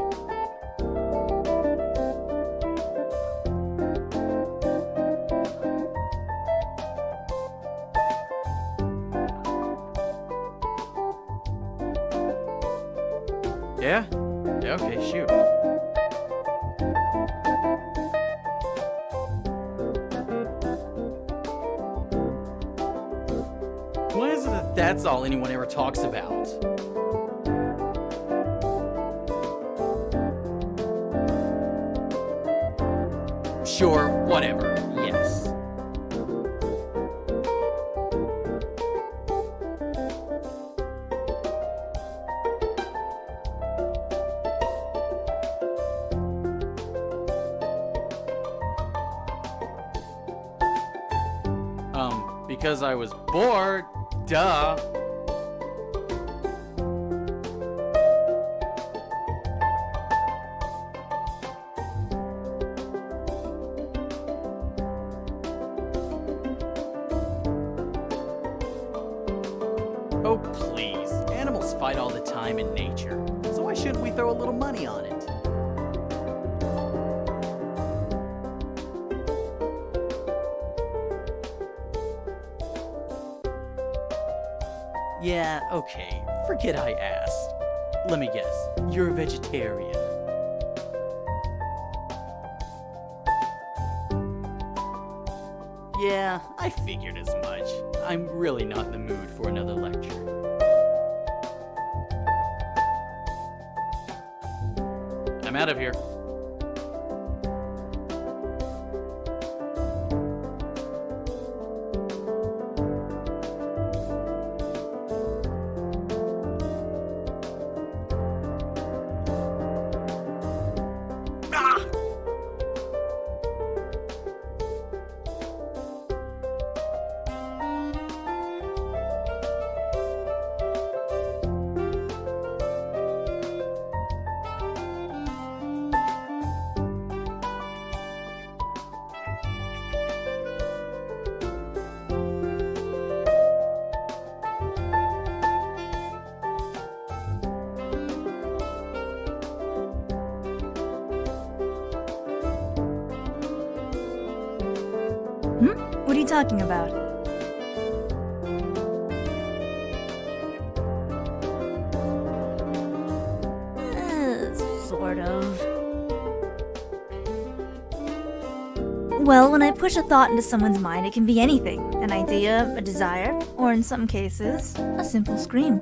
Yeah? Yeah, okay, shoot. Why is it that that's all anyone ever talks about? Sure, whatever, yes. Because I was bored, duh. Oh, please. Animals fight all the time in nature, so why shouldn't we throw a little money on it? Yeah, okay. Forget I asked. Let me guess. You're a vegetarian. Yeah, I figured as much. I'm really not in the mood for another lecture. I'm out of here. What are you talking about? Sort of. Well, when I push a thought into someone's mind, it can be anything. An idea, a desire, or in some cases, a simple scream.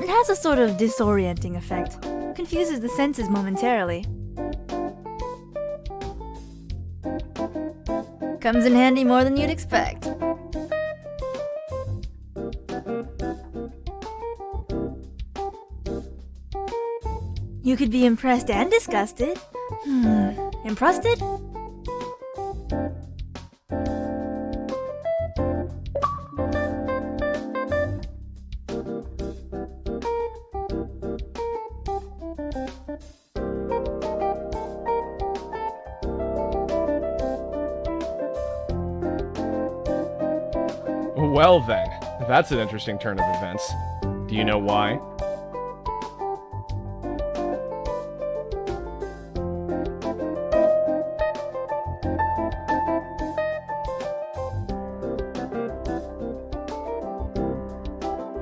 It has a sort of disorienting effect. Confuses the senses momentarily. Comes in handy more than you'd expect. You could be impressed and disgusted. Impressed? Well then, that's an interesting turn of events. Do you know why?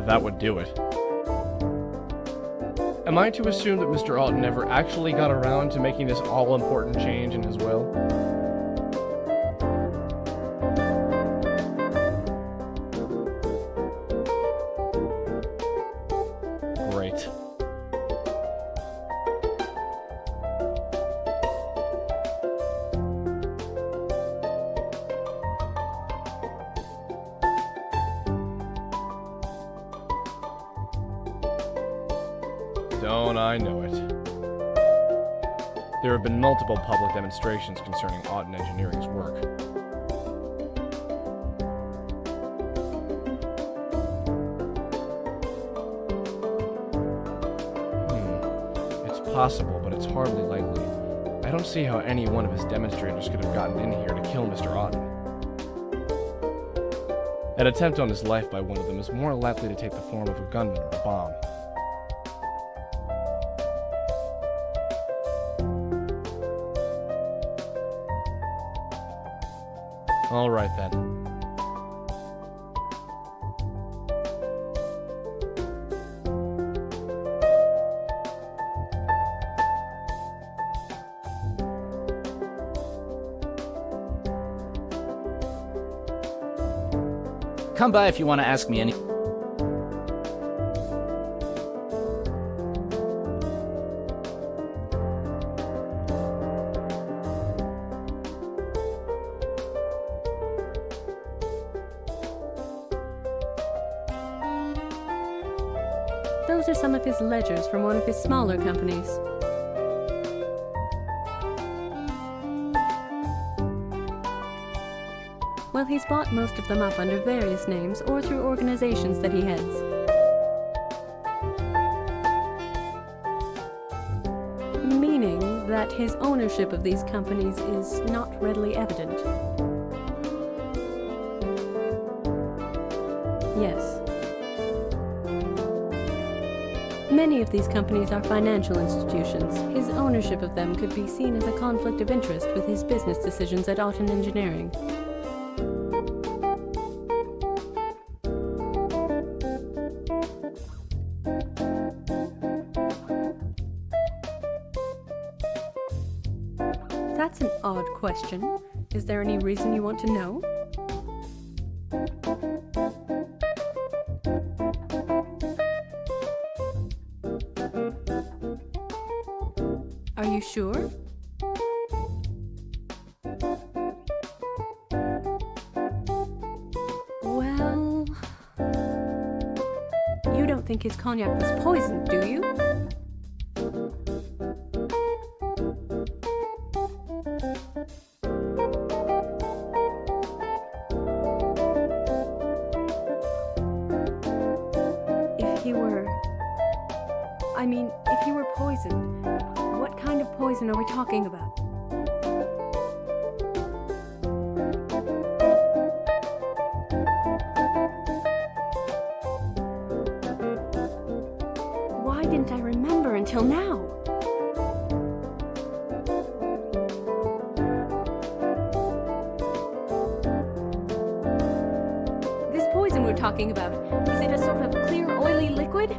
That would do it. Am I to assume that Mr. Alton never actually got around to making this all-important change in his will? Great. Don't I know it. There have been multiple public demonstrations concerning Alton Engineering's work. It's possible, but it's hard hardly likely. I don't see how any one of his demonstrators could have gotten in here to kill Mr. Otten. An attempt on his life by one of them is more likely to take the form of a gunman or a bomb. All right then. Come by if you want to ask me any. Those are some of his ledgers from one of his smaller companies. Well, he's bought most of them up under various names or through organizations that he heads. Meaning that his ownership of these companies is not readily evident. Yes. Many of these companies are financial institutions. His ownership of them could be seen as a conflict of interest with his business decisions at Otten Engineering. That's an odd question. Is there any reason you want to know? Are you sure? Well, you don't think his cognac was poisoned, do you? If he were poisoned, what kind of poison are we talking about? Why didn't I remember until now? This poison we're talking about, is it a sort of clear, oily liquid?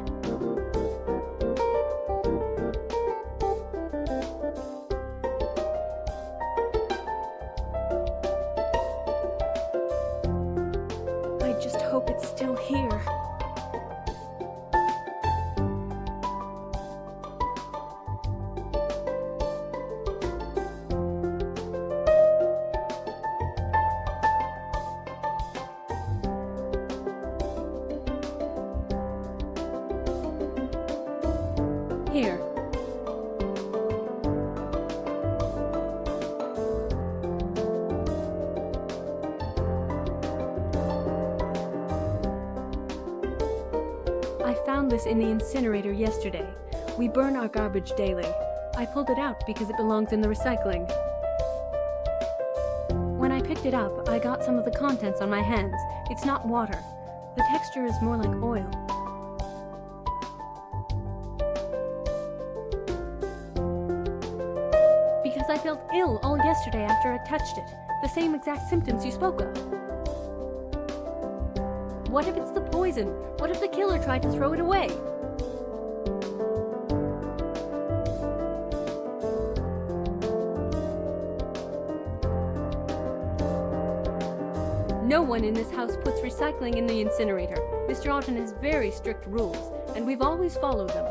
Hope it's still here. Here. I found this in the incinerator yesterday. We burn our garbage daily. I pulled it out because it belongs in the recycling. When I picked it up, I got some of the contents on my hands. It's not water. The texture is more like oil. Because I felt ill all yesterday after I touched it. The same exact symptoms you spoke of. What if it's the poison? What if the killer tried to throw it away? No one in this house puts recycling in the incinerator. Mr. Otten has very strict rules, and we've always followed them.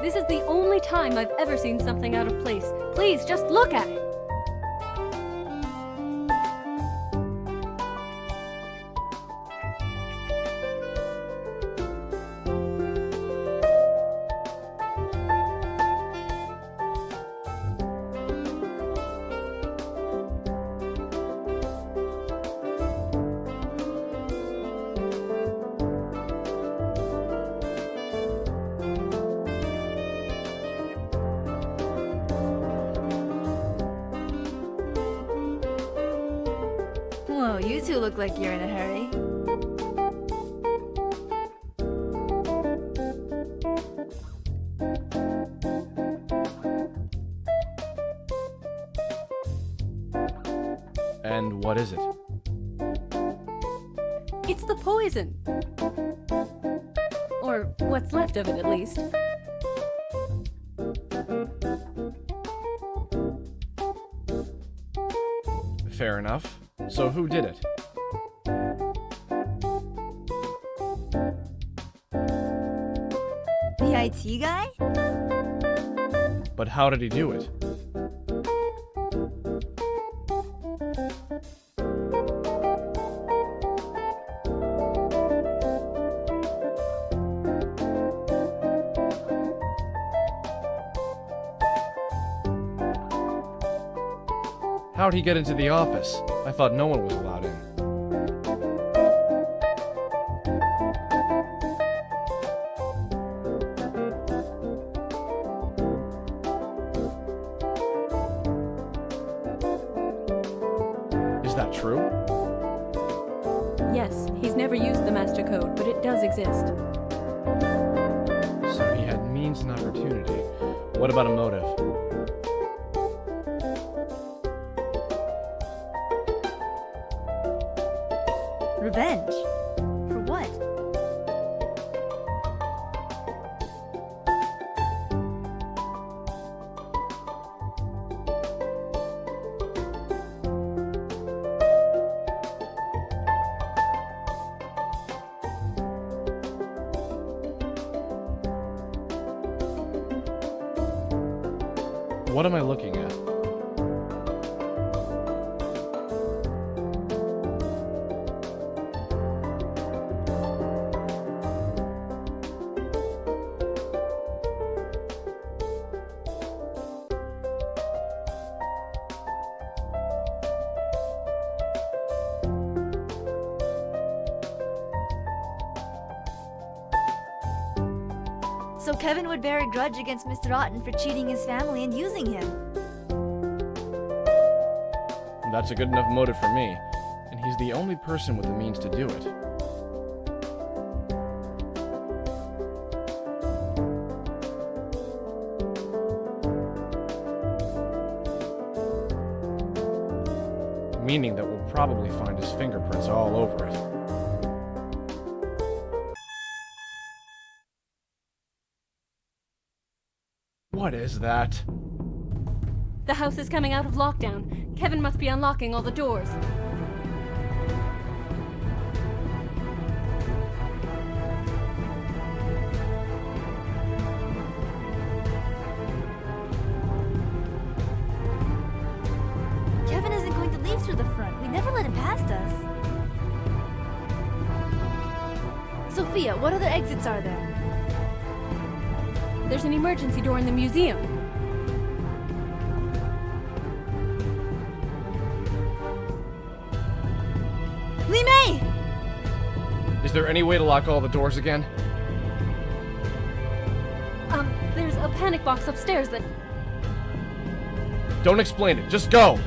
This is the only time I've ever seen something out of place. Please, just look at it! Whoa, you two look like you're in a hurry. And what is it? It's the poison. Or what's left of it, at least. Fair enough. So who did it? The IT guy? But how did he do it? How'd he get into the office? I thought no one was allowed in. Is that true? Yes, he's never used the master code, but it does exist. So he had means and opportunity. What about a motive? Revenge? For what? What am I looking at? So Kevin would bear a grudge against Mr. Otten for cheating his family and using him. That's a good enough motive for me, and he's the only person with the means to do it. Meaning that we'll probably find his fingerprints all over it. What is that? The house is coming out of lockdown. Kevin must be unlocking all the doors. Kevin isn't going to leave through the front. We never let him past us. Sophia, what other exits are there? There's an emergency door in the museum. Lee May! Is there any way to lock all the doors again? There's a panic box upstairs that... Don't explain it, just go!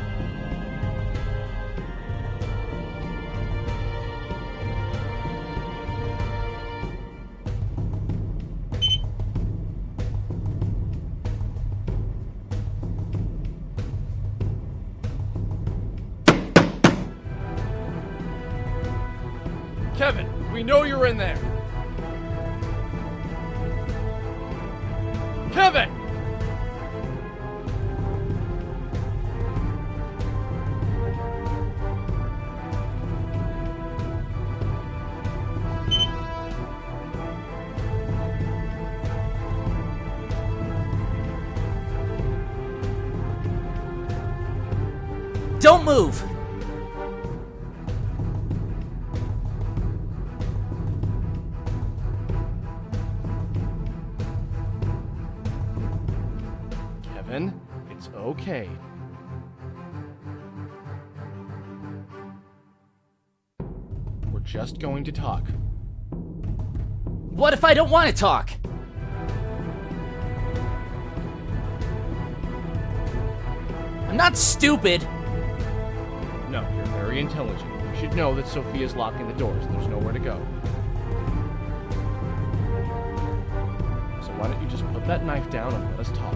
Kevin, we know you're in there! Kevin! Don't move! Kevin, it's okay. We're just going to talk. What if I don't want to talk? I'm not stupid. No, you're very intelligent. You're You should know that Sophia's locking the doors and there's nowhere to go. So why don't you just put that knife down and let us talk?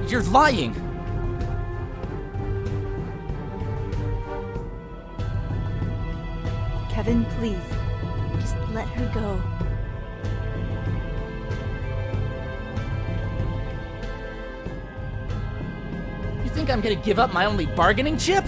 You're lying! Kevin, please. Just let her go. You think I'm gonna give up my only bargaining chip?